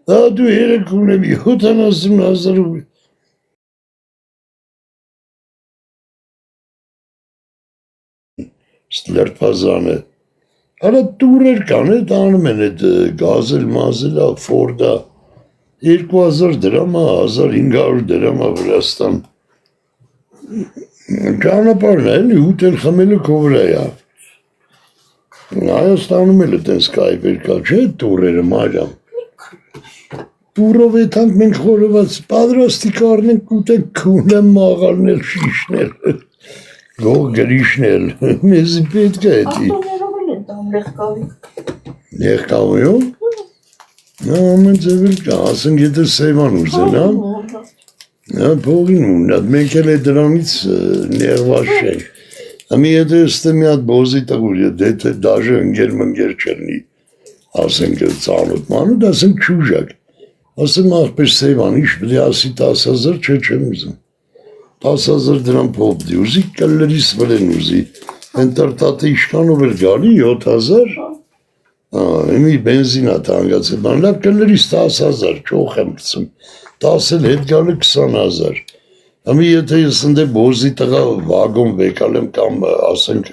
դու երեք ունեմ 70,000 ստլերպազանը, արա տուրեր կան էդ անում են էդ գազել մազելա, ֆորդա, 2000 դրամա, 1500 դրամա Վրաստան, ճանապարհն է էլի ուտել խմելը քո վրա է, Հայաստանում էլ է տենց կայվեր կա, չէ տուրերը Մարիամ, Բուրով եթանք մենք խորոված պատրաստի կարնենք կուտենք կունեմ մաղալնել շիշնել, գող գրիշնել, մեզի պետք է հետի։ Ախտոներով էլ են տամ լեղկավի։ Լեղկավիով? Ամեն ձևել կա, ասենք եթե սեվան ուզեն, փողին ունդ, մենք էլ է դրանից ներվաշ ենք։ Ամի եթե ստե մի հատ բոզի տղուր, եթե դաժը ընգեր չերնի, ասենք ծանոտ մանուդ, ասենք չուժակ, ասեմ աղպես սեվան, իշ բդի ասի 10,000 չեմ ուզում, 10,000 դրան փոփ դի ուզի, կլլերիս վրեն ուզի, ենտարտատը իշկանով էր գալի 7,000, Իմի բենզինա տանգացել, բան լավ կլերիս 10,000, չող եմ կծում, 10 էլ հետ գալը 20,000, ամի եթե ես ընդե բոզի տղա վագոն վեկալ եմ կամ ասենք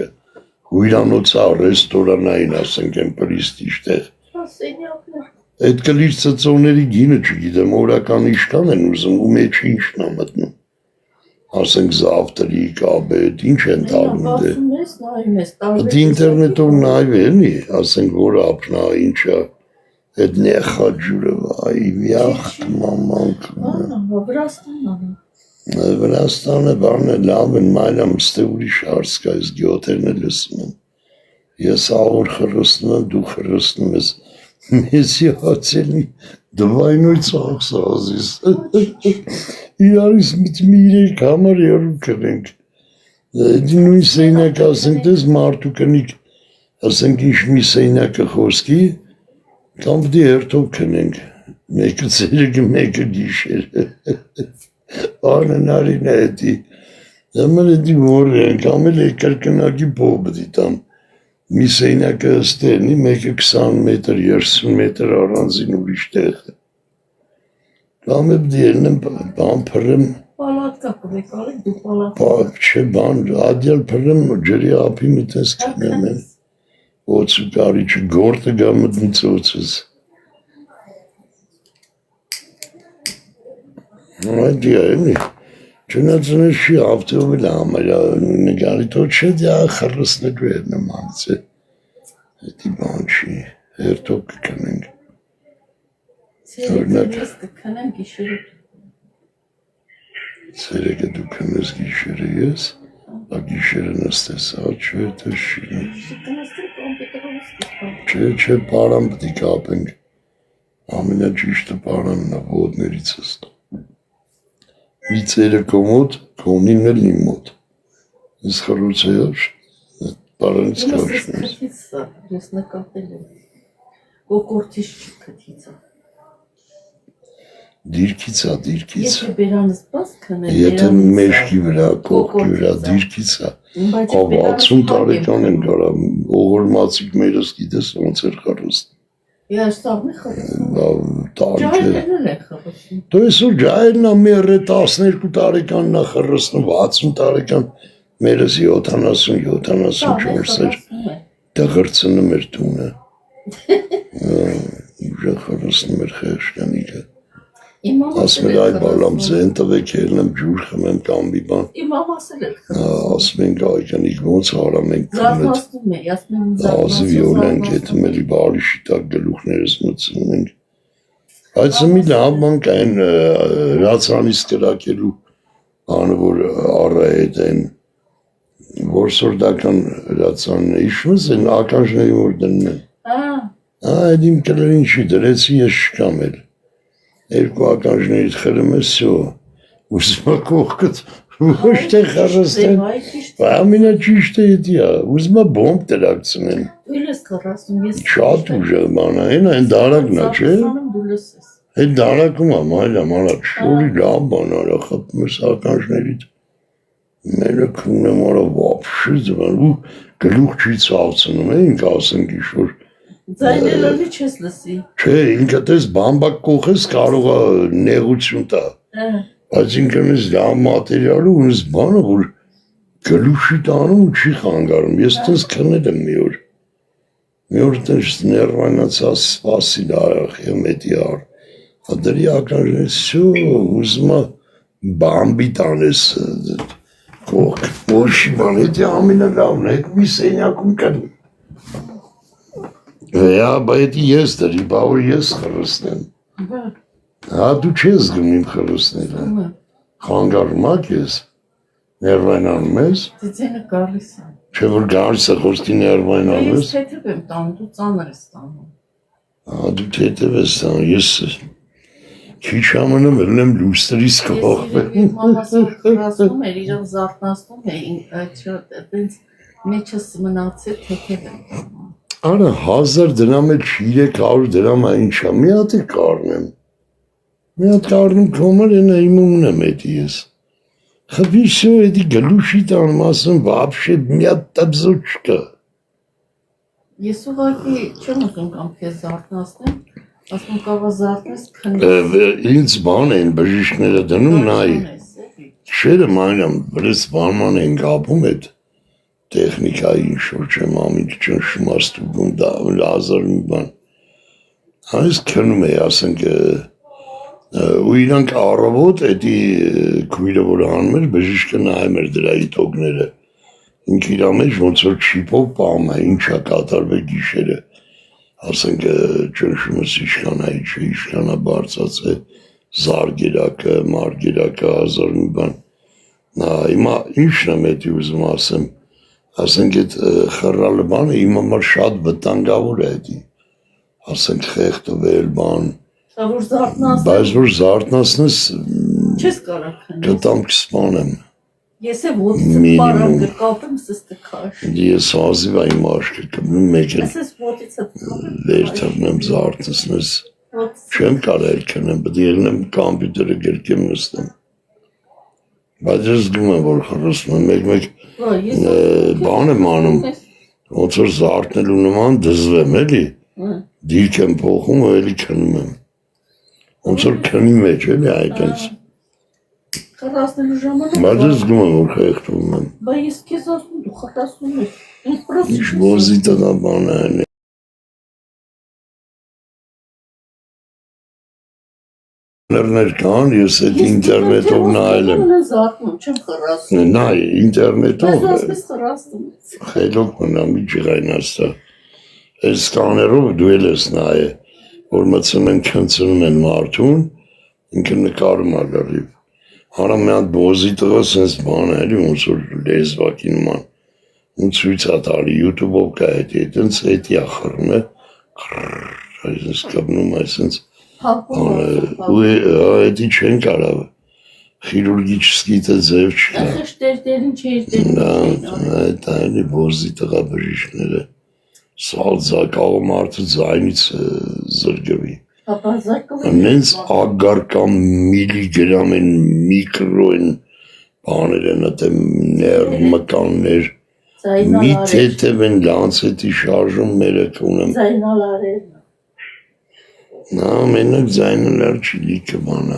հույրանոցա ռեստորանային ասենք եմ պրիստի շտեղ, այդ կլիր ծծոների գինը չգիտեմ, օրական իշկան են ուզում ու մեջ ինչն է մտնում, ասենք զավտրի, կաբետ, ինչ են տալում դե, Դ ինտերնետով նայվ էլի, ասենք որ ապնա, ինչա, այդ նեխա ջուրը, այ վյախտ մամանք, Վրաստանը բան է լավ են, մայլամ ստե ուրիշ հարց կա, ես գյոտերն է լսում եմ, ես աղոր խրսնում եմ, դու խրսնում ես, մեզի հացելնի դվայնոյ ծաղսազիս, իրարիս մի իրեք համար երու կրենք, նույն սեյնակ ասենք դες մարդու կնիկ ասենք ինչ մի սեյնակը խոսքի կամ պդի հերթով կնենք մեկը ծերեկը մեկը գիշերը արնեն արին է հետի ամեն հետի որ ենք ամել է կրկնակի պով պդի տամ մի սեյնակը ստերնի մեկը 20 մետր 30 մետր առանձին ուրիշ տեղ կամ է պդի ելնեմ բան պրեմ Պալատկա կվեկալեք, դու պալատկա։ Չէ բան, ադյալ պրեմ ջրի ափի միտես կնեմ են, ոցու կարի չը գորդը գա մտնից ոցыз։ Այդ յայնի, չնացնես չի ավտով էլ ամերա նգարի թո չէ դյա խրսնելու էր նմանց է, հետի բան չի, հերթով կկնենք։ Սերեկես կքնեմ գիշերը Սերեկը դու կնես գիշերը ես, գիշերը նստես, չէ, թե շինը։ Չէ, պարան պտի կապենք, ամենա ճիշտը պարանն է ոտներից աստ։ Մի ծերը կոմոտ, կոնին էլ իմ մոտ։ Ես խրուց է աշ, պարանից կաշն ես։ Ես նկատել եմ, կոկորդիշ չկթիցա։ Դիրքից է, դիրքից։ Եթե բերանս բաս կնեմ, Եթե մեշքի վրա, կողքի վրա, դիրքից է։ 60 տարեկան են գարա, ողորմացիկ մերս գիտես ոնց էր խրստ։ Ես սաղն է խրսում։ Ջահելն է խրսում։ Դու այսօր ջահելն է մեր 12 տարեկանն է խրսնում, 60 տարեկան մերս 70-74 էր, դղրծնում էր տունը։ Ուժը խրսնում էր խեղշկանիկը։ Ասում էր այ բալամ ձեն տվեք ելն եմ ջուր խմեմ կամ մի բան։ Իմ ամասել էր խրսում։ Ասում ենք այկանիկ ոնց հարամ ենք Զարմաստում է, ասում եմ Ազի վիոլեն գետում էլի բալի շիտակ գլուխներս մծնում ենք։ Բայց մի լավ բան կային հրացանից կրակելու բանը որ առայետ են որսորդական հրացանն է իշում ես են ականջների որ դնում են։ Այդ իմ կլերին չի դրեցի ես շկամ էլ։ Երկու ականջներից խրում ես սյո, ուսմա կողքըտ ոչ թե խարստեն, ամինա ճիշտ է եդի, ուսմա բոմբ տրակցնեն։ Դու ես խրասում, ես Շատ ուժը բանա, այն դարակն է, չէ։ Այդ դարակում է, մայլամ առաջ, շորի լավ բան արա, խպում ես ականջներից, մերը կունեմ արա վապշի ձվան, ու գլուխ չի ծավցնում, ինք ասենք իշոր, Ձայնելալի չես լսի։ Չէ, ինքդ ես բամբակ կողես կարող է նեղություն տա, բայց ինքն ես լավ մատերիալ ու ունես բանը, որ գլուխի տանում ու չի խանգարում, ես տենց քնել եմ մի օր տենց ներվայնացա սպասիլ արախ եմ էդի առ, դրի ականջն սյո, ուզմա բամբի տանես կողք, ոչի բան, էդի ամինը լավն է, էդ մի սենյակում կնում։ Վեա, բայց ես դրի, բա որ ես խրսնեմ։ Հա դու չես զգում իմ խրուսները։ Զգում եմ։ Խանգարում ա քեզ։ Ներվայնանում ես։ Ձեզենը գալիս է։ Չէ որ գալիս է խոսքի ներվայնանում Ես ես։ թեթև եմ տանում, դու ծանր ես տանում։ Հա դու թեթև ես տանում, ես քիչ ամենը մերնեմ լույսերից Ես կողպեմ։ իրեն մամաս խրասում էր, իրան զարթնացնում է, այդպես մեջս մնացել թեթև եմ տանում։ Արա 1000 դրամ է 300 դրամ է ինչա, մի հատ է կառնեմ։ Մի հատ կառնում կոմար են իմումն եմ էդի ես։ Խփի շո էդի գլուշի տանում ասում вообще մի հատ տբզո չկա։ Ես ուղղակի չեմ ուզում կամ քեզ զարթնացնեմ, ասում կավա զարթնես քնես։ Ինձ բան են բժիշկները դնում նայ։ Շերը մանամ վրես բանման են գապում այդ տեխնիկայի ինչ-որ չեմ ամիք ճնշում աստուգում դա լազար մի բան։ Այս քնում է ասենք ու իրանք առավոտ էդի քույրը որ անում էր բժիշկը նայում էր դրա իտոգները ինք իր մեջ ոնց որ չիպով պահում է ինչա կատարվել գիշերը ասենք ճնշումս ինչքան է չէ ինչքան է բարձած է զարգերակը մարգերակը հազար մի բան հիմա ինչն եմ էդի ուզում ասեմ ասենք այդ խռալը բանը իմ համար շատ վտանգավոր է էդի ասենք խեղդվել բան որ զարթնացնես բայց որ զարթնացնես չես կարող քնես կտամ կսպանեմ ես է ոտիցը պարան կկապեմ սս տքաշ ես հազիվ այն մաշկը կմնում մեկ էլ ես ոտիցը վեր թռնեմ զարթնես չեմ կարել քնեմ պետք է ելնեմ կոմպյուտերը գրկեմ նստեմ բայց ես զգում եմ որ խրոսում եմ մեկ բան եմ անում ոնց որ զարթնելու նման դզվեմ էլի դիրք եմ փոխում ու էլի քնում եմ ոնց որ քնի մեջ էլի այդպես խրասնելու ժամանակ բայց ես զգում եմ որ խեղդվում եմ բայց ես քեզ ասում դու խտասում ես ինչ ոզի տղա բան է Ներներ կան, ես այդ ինտերնետով նայել եմ։ Զարթնում, չեմ խրասում։ Նայ, ինտերնետով։ Բայց ասես խրասում ես։ Խելոք մնա մի ջղայն աստա։ Այս սկաներով դու էլ ես նայ, որ մցնում են քնցնում են մարդուն, ինքը նկարում ա լրիվ։ Արա մի հատ բոզի տղա սենց բան է, էլի ոնց որ լեզվակի նման։ Ու ցույց ա տալի YouTube-ով կա էդի, այդպես էդի ա խռնում է։ Այսպես կապնում այսպես ու էդի չեն կարող խիրուրգիչսկի ձև չկա խշտերտերին չէր այդ այլի բոզի տղա բժիշկները սալձակաղը մարդու ձայնից զրգվի նենց ագարկամ միլիգրամ են միկրո են բաներ են ատեմ ներ մկաններ մի թեթև են լանցետի շարժում մերեկ ունեմ ձայնալարերն Նա մենակ ձայններ չի լիքը բանը,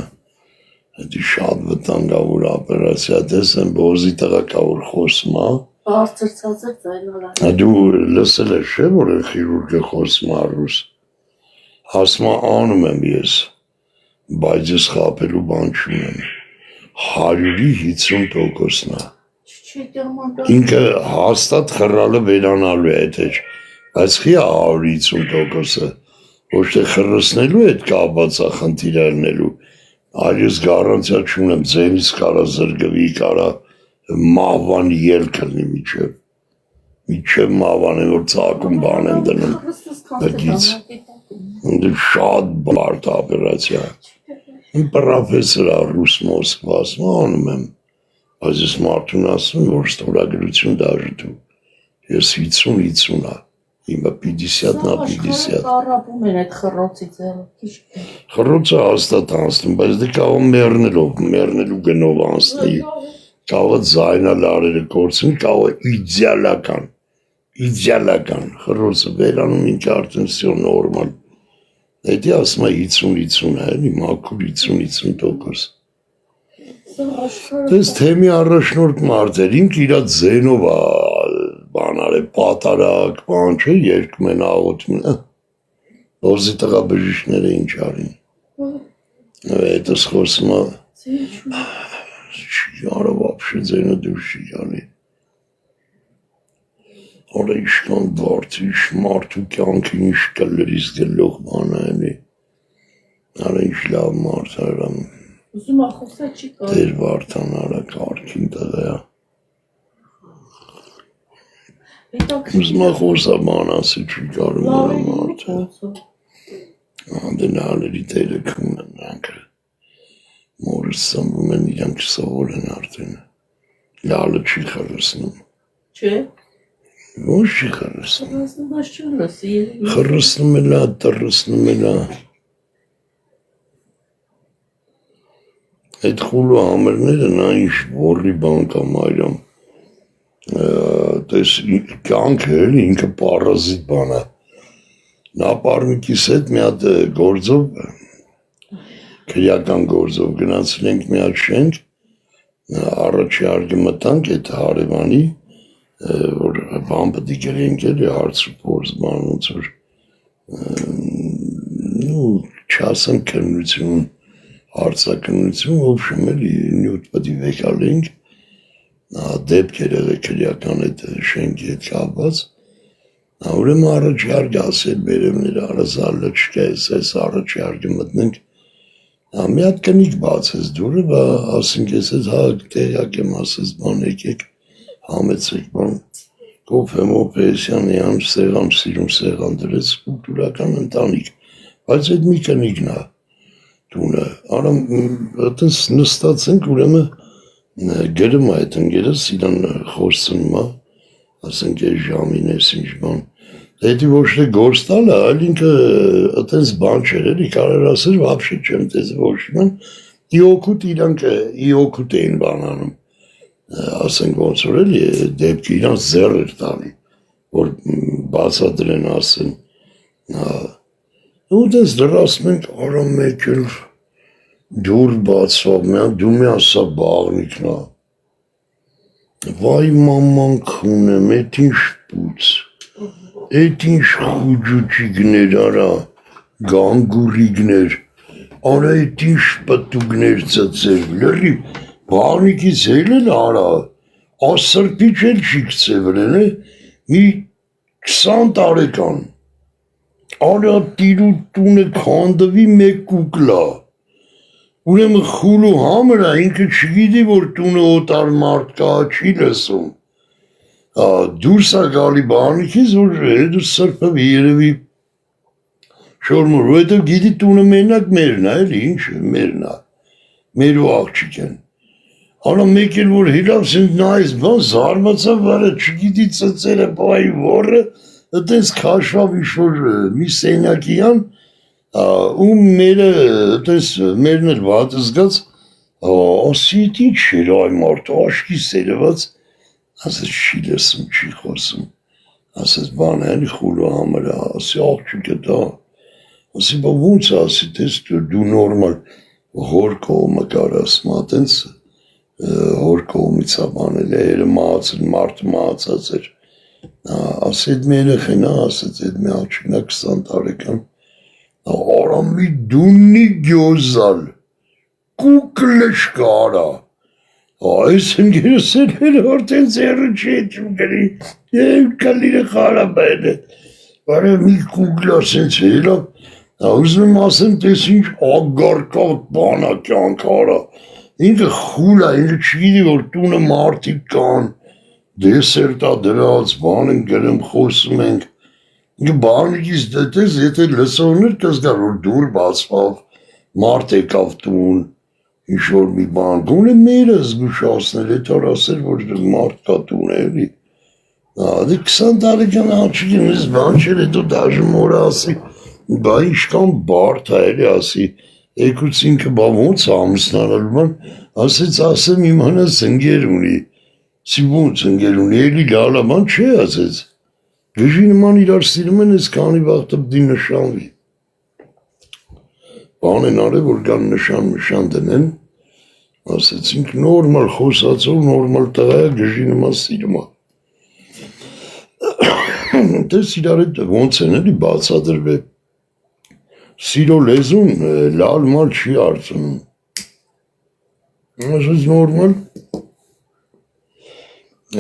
հետի շատ վտանգավոր ապերացիա, տեսեմ բոզի տղակա որ խոսում ա, բարձրցած է ձայնալարեր, դու լսել ես չէ, որ են խիրուրգը խոսում առուս, ասում անում եմ ես, բայց ես խապելու բան չունեմ, 100-50%-ն ա, ինքը հաստատ խռալը վերանալու է հետ էջ, բայց խի 150%-ը, ոչ թե խրսնելու այդ կապվածա խնդիրը ելնելու, այլ ես գարանտիա չունեմ, ձենից կարա զրգվի, կարա մահվան ելք լինի միջև մահվան են, որ ծակում բան են դնում, բգից, շատ բարդ ապերացիա, իմ պրոֆեսոր ռուս Մոսկվասում անում եմ, բայց ես մարդուն ասում, որ ստորագրություն դաժտու, ես 50-50 ա, Իմը 50 նա 50 Առապում են այդ խռոցի ձեռը Խռոցը հաստատ անցնում, բայց դե կարող մեռնելու գնով անցնի կարող ձայնալարերը կորցնի, կարող իդեալական խռոցը վերանում ինքը արդեն սյո նորմալ Էդի ասում է 50-50 է, էլի մաքուր 50-50%։ Դες թեմի առաջնորդ մարդեր, ինք իրա ձենով բանար է, պատարակ, բան չէ, երկում են աղոտում, ոզի տղա բժիշկները ինչ արին։ Հետս խոսում է, չի արա վապշե ձենը դուր չի անի։ Արա իշկան դարդ, իշ մարդու կյանք ինչ կլրիս գլող բան է էլի։ Արա ինչ լավ մարդ արամ, Ուզում ախոսա չի կար։ դեր վարդան արա կարգին տղա, ուզում ախոսա ման ասի չի կարում արա մարդ, անդենալերի տերը կում են նրանք, մորս սամբում են իրանք սովոր են արդեն, լալը չի խրսնում, Չէ։ ոչ չի խրսնում, Խրսնում ես չի լսի։ խրսնում է լա, տրսնում է լա, այդ խուլու համերները նա ինչ որի բան կամ այրամ, տես կյանքը էլ ինքը պարազիտ բան է, նա պարմիկիս հետ մի հատ գործով, քրեական գործով գնացել ենք մի հատ շենք, առաջի արգը մտանք այդ հարևանի, որ բան պտի գրենք էլի հարցր փորձ բան ոնց որ չասեն քննություն, հարցակնություն, ոբշեմ էլի նյութ պտի վեկալենք, դեպքեր եղել քրեական այդ շենքի հետ կապված, ուրեմն առաջի արգը ասել բերեմներ արազալը չկա ես առաջի արգը մտնենք, մի հատ կնիկ բացես դուրը, բա ասենք ես ես հա տեղյակ եմ ասես բան եկեք, համեցեք բան, կոփե մոպեսյան յան սեղան սիրում սեղան դրեց կուլտուրական ընտանիք, բայց այդ մի կնիկն է տունը, արամ այդպես նստացենք ուրեմն գրում է այդ ընկերս իրան խոսցնում է, ասենք այս ժամին ես ինչ բան, Դա ոչ թե գործ տալը, այլ ինքը այդպես բան չէր, էլի կարար ասել, вообще չեմ տեսել ոչ ման, իօքուտ իրանք իօքուտ էին բան անում, ասենք ոնց որ էլի դեպքի իրանց ձեռ էր տալի, որ բացատրեն ասեն, ու դες դրասում ենք արա մեկ էլ դուր բացվավ, դու մի ասա բաղնիքն է, վայ մաման քունեմ, էդ ինչ պուց, Այդ ինչ խուջուջիգներ արա, գանգուրիգներ, արա այդ ինչ պտուգներ ծծեր, լրի, բաղնիկից էլ էլ արա, ասրպիչ էլ չի կծևրեն է, մի 20 տարեկան, արա տիրու տունը կանդվի մեկ կուկլա, ուրեմն խուլու համըրա ինքը չգիտի, որ տունը օտար մարդ կա չի լսում, դուրս է գալի բանիքից, որ հետո սրբավի երևի շորմոր, որ հետո գիտի տունը մենակ մերն է, էլի ինչ է, մերն է, մեր ու աղջիկ են, արա մեկ էլ որ հիլավ սենց նայս բան, զարմացավ վարը, չգիտի ծծերը բայ որը, այդպես քաշվավ ինչ-որ մի սենյակյան, ու մերը, այդպես մերն էլ վատ զգաց, ասի էդ ինչ էր այ մարդը, աշկի սերված, ասես չի լսում, չի խոսում, ասես բան էլի խուլու համըրա, ասի աղջիկը դա, ասի բա ոնց է, ասի տես դու նորմալ, հոր կողմը կար ասում, ատենց հոր կողմից է բանել, էրը մահացել, մարդը մահացած էր, ասի էդ մի երեխեն է, ասեց էդ մի աղջիկն է 20 տարեկան, արա մի դուննի գյոզալ, կուկլեշ կարա, այս ընգերս էլ արդեն ձերը չի էջում գրի, կալիրը խարապ են է, բարև մի կուգլա սենց էլա, ուզում եմ ասեմ տես ինչ ագարկատ բանա կյանք արա, ինքը խուլ է, ինքը չգիտի, որ տունը մարդիկ կան, դեսերտա դրած, բան են գրում, խոսում ենք, ինքը բանիկից դետես, եթե լսողներ կզգար, որ դուր բացվավ, մարդ եկավ տուն, ինչ-որ մի բան, գոնե մերը զգուշացնել, էդ որ ասել, որ մարդ կա տուն էլի, դե 20 տարեկան աղջիկն ես բան չէր, հետո դաժմ օրը ասի, բա ինչքան բարդ է էլի ասի, եկուց ինքը բա ոնց ամուսնանալու բան, ասեց ասեմ իմանաս ընկեր ունի, սի ոնց ընկեր ունի, էլի լալա բան չէ ասեց, գժի նման իրար սիրում են, ես կանի վաղտը պդի նշանվի, բան են արել, որ կան նշան դնեն, ասեցինք նորմալ խոսացով, նորմալ տղայա գժի նման սիրում է, տես իրար հետ ոնց են էլի բացադրվել, սիրո լեզուն լալ մալ չի արծնում, ասեց նորմալ,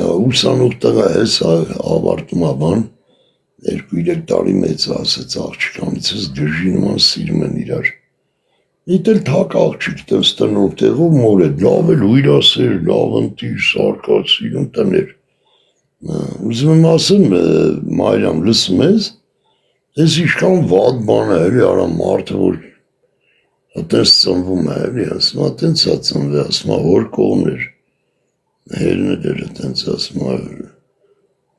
ուսանող տղա հեսա ավարտում աբան, 2-3 տարի մեծ ասեց աղջկանից ես գժի նման սիրում են իրար, Իդել թակ աղջիկ տենց տնով տեղով մոր է, լավ էլ հույրասեր, լավ ընտիր, սարկացիր, ընտներ։ Ուզում եմ ասեմ, Մարիամ, լսում ես, ես իշքան վատ բան է, էլի արա մարդը, որ տենց ծնվում է, էլի, ասում, տենց է ծնվի, ասում, որ կողմներ, հերն է դերը, տենց ասում,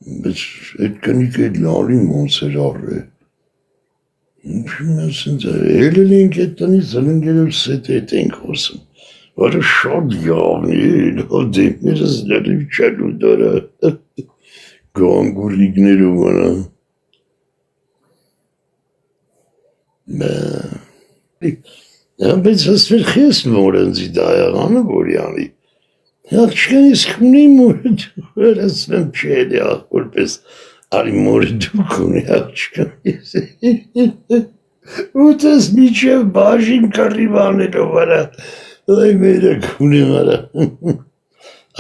բայց այդ կնիկ այդ լարին ոնց էր առը, ինչում ես ինձ է, հելել ենք այդ տնից, հլնգերով սետ էտ ենք հոսում, որը շատ յավնի է, դեմներս լրիվ չելու դարը, գանգուրիգներով վրա, բայց հսվեր խես մոր ընձի դայաղանը, որ յանի, աղջկան ես կունի մորը դու հրասնեմ չելի աղորպես, արի մորը դու կունի աղջկան ես, ուտես միչև բաժին կռիվանելով վրա, այ մերը կունի վրա,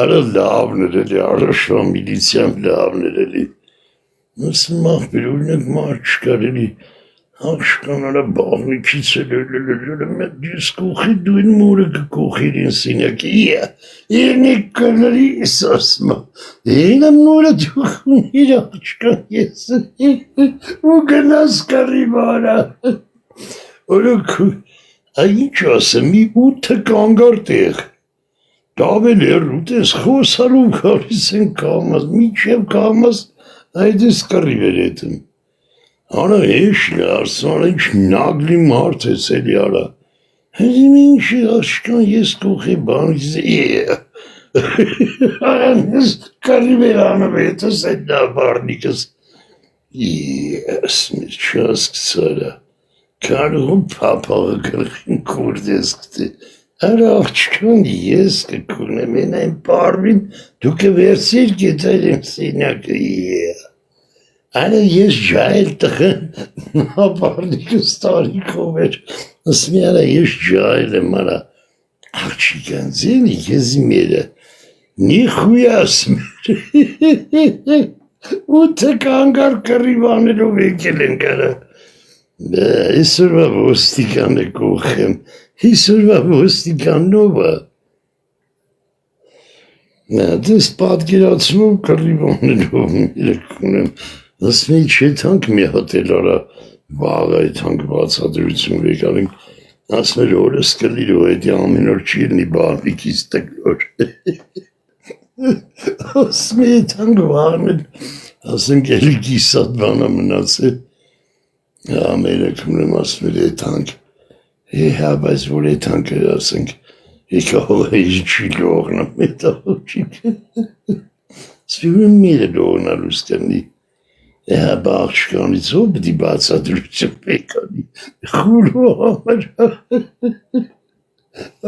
արա լավներ էլի, առաշվա միլիցիան լավներ էլի, ասում աղբեր ունեք մարդ չկար էլի, աղջկան արա բաղմիքից էլի, ես կողի դու են մորը կկողիր են սինյակ, իրնիկ կլրի ես ասմա, են մորը դու խունիր աղջկան ես, ու գնաս կռի վարա, օրոք, ինչ ասեմ, մի ութը կանգար տեղ, դավել էր ուտես խոսալու կարիս են կամաս, միչև կամաս, այդ ես կռի վերետում, արա էշն է, արսան ինչ նագլի մարդ ես էլի արա, հեզիմ ինչ աշկան ես կողի բանից, արան ես կռի վերանով հետս այդ նաբարնիկս, ես մեր չասկցարա, կարողում պապաղը կրխին կուրդ ես կտի, արա աղջկան ես կկունեմ են այն պարվին, դու կվերցիր գետայր եմ սինյակը, Արա ես ջայլ տղեն նապարնիկս տարիքով էր, ասմի արա ես ջայլ եմ արա, աղջիկան ձենի ես մերը, նի խույ ասմեր, ութը կանգար կռիվանելով եկել են կարա, իսուրվա ոստիկան է կողեմ, իսուրվա ոստիկանով է, դես պատկերացնով կռիվանելով մերը կունեմ, ասմի չեթանք մի հատել արա վաղ այդ հանք բացադրություն վեկալենք, ասմեր օրս կլիր ու հետի ամեն օր չիրնի բաղնիկից տկլոր, ասմի եթանք վաղնել, ասենք էլի կիսատ բանա մնացել, ամերը կունեմ ասմեր եթանք, հա բայց որ եթանք էր ասենք, եկա հողը ինչի լողնամ հետաղոջիկ, սվիվում մերը լողնալուս կրնի, Հա բաղջկանից ով բդի բացադրություն պեկանի, խուրու համար,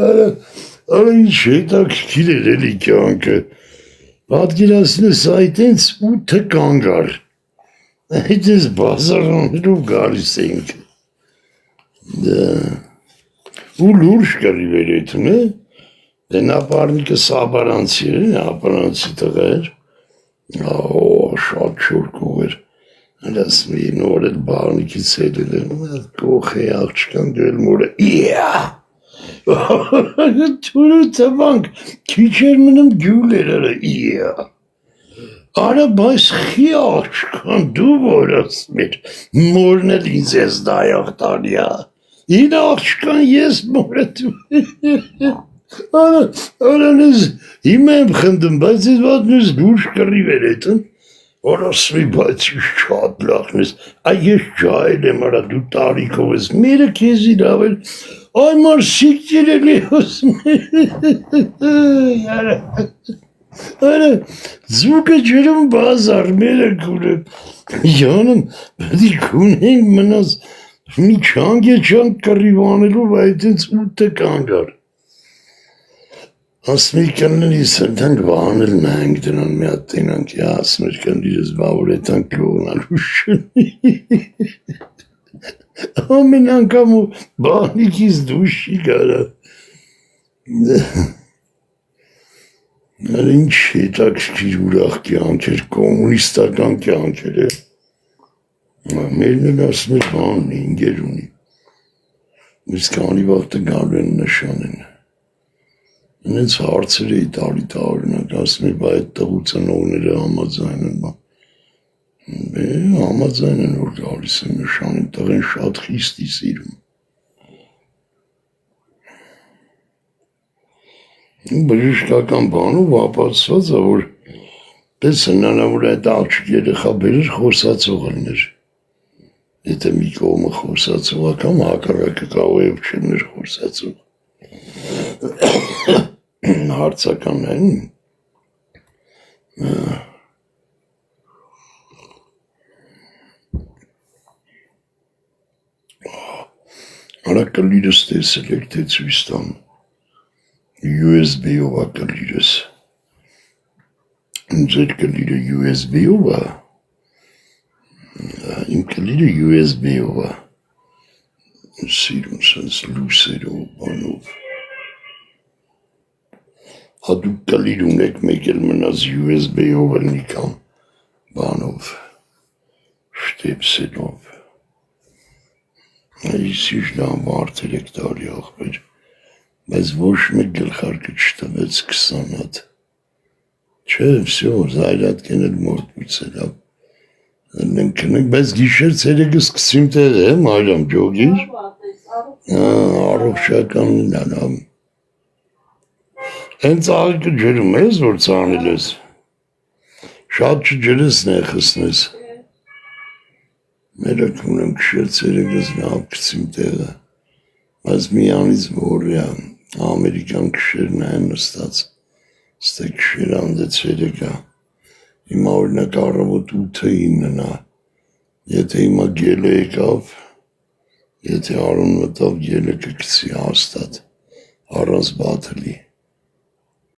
արա ինչ հետաքրքիր էր էլի կյանքը, պատկերացնես այդենց ութը կանգար, այդպես բազարաներով գալիս ենք, ու լուրջ կրի վերետուն է, դե նապարնիկը սաբարանցի էր, նապարանցի տղա էր, շատ չորկող էր, ասմի նոր էլ բաղնիկից հելել եմ, կող է աղջկան դու էլ մորը, թուրու տվանք, քիչ էր մնում գյուլ էր արա, արա բայց խի աղջկան դու որ ասմիր, մորն էլ ինձ ես դայաղ տալիա,ին աղջկան ես մորը դու, արանես հիմա եմ խնդում, բայց ես վատնես լուրջ կռի վերետն, որ ասմի բայց ես շատ լախնես, այ ես ջայլ եմ արա դու տարիքով ես, մերը կեզի լավ էլ, այ մարսիկ ջիրելի արա, ձուկը ջրում բազար, մերը կուրեմ, յանım, բդի կունենք մնաս, մի չանք է չանք կռիվանելով այդենց ութը կանգար, ասմի կննի սրդանք վանել մենք դնան մի հատ տենանք, ասմեր կննի ես բավոր էտանք լողնալու շնի, ամեն անգամ ու բանիկից դուշի գարա, ինչ հետաքրքիր ուրախ կյանք էր, կոմունիստական կյանք էր, մերն էլ ասմեր բանն է ինգեր ունի, Իսկ քանի վաղ գալու են նշանեն։ Ինձ հարցեր էի տալի տարօրինակ, ասում եմ, այդ տղու ծնողները համաձայն են։ Համաձայն են, որ գալիս են նշանին, տղեն շատ խիստ է սիրում։ Բժշկական բանով ապացուցված է, որ պես հնարավոր է այդ աղջիկ երեխա բերեր խոսացող լիներ։ Եթե մի կողմը խոսացող է, կամ հակառակը կարող է չլիներ խոսացող։ Հարցական են։ Արա կլիրս տեսել եք, թե ցույց տամ։ USB-ով է կլիրս։ Ձեր կլիրը USB-ով է։ Իմ կլիրը USB-ով է։ Սիրում սենց լույսերով, բանով։ Դուք կլիր ունեք, մեկ էլ մնաց USB-ով լինի կամ բանով, շտեպսելով։ Այսիշ դա մարդեր եք տարի աղբեր, բայց ոչ մեկ գլխարկը չտվեց 20 հատ։ Չէ, վսյո, զայրատկեն էլ մորդ բույցել, քնենք, բայց գիշեր ցերեկը սկսում տեղ է, մայրամ ջոգիր, առողջական լանամ։ Հենց աղիկը ջրում ես, որ ծանել ես, շատ չջրես նեխսնես, մերակ ունեմ կշեր ցերեկս լավ կցիմ տեղը, բայց միանից որ ամերիկան կշերն են նստած, ստե կշեր անդե ցերեկա, հիմա օրինակ առավոտ 8-9, եթե հիմա գելը եկավ, եթե արուն մտավ գելը կգցի հաստատ, առանց բաթլի։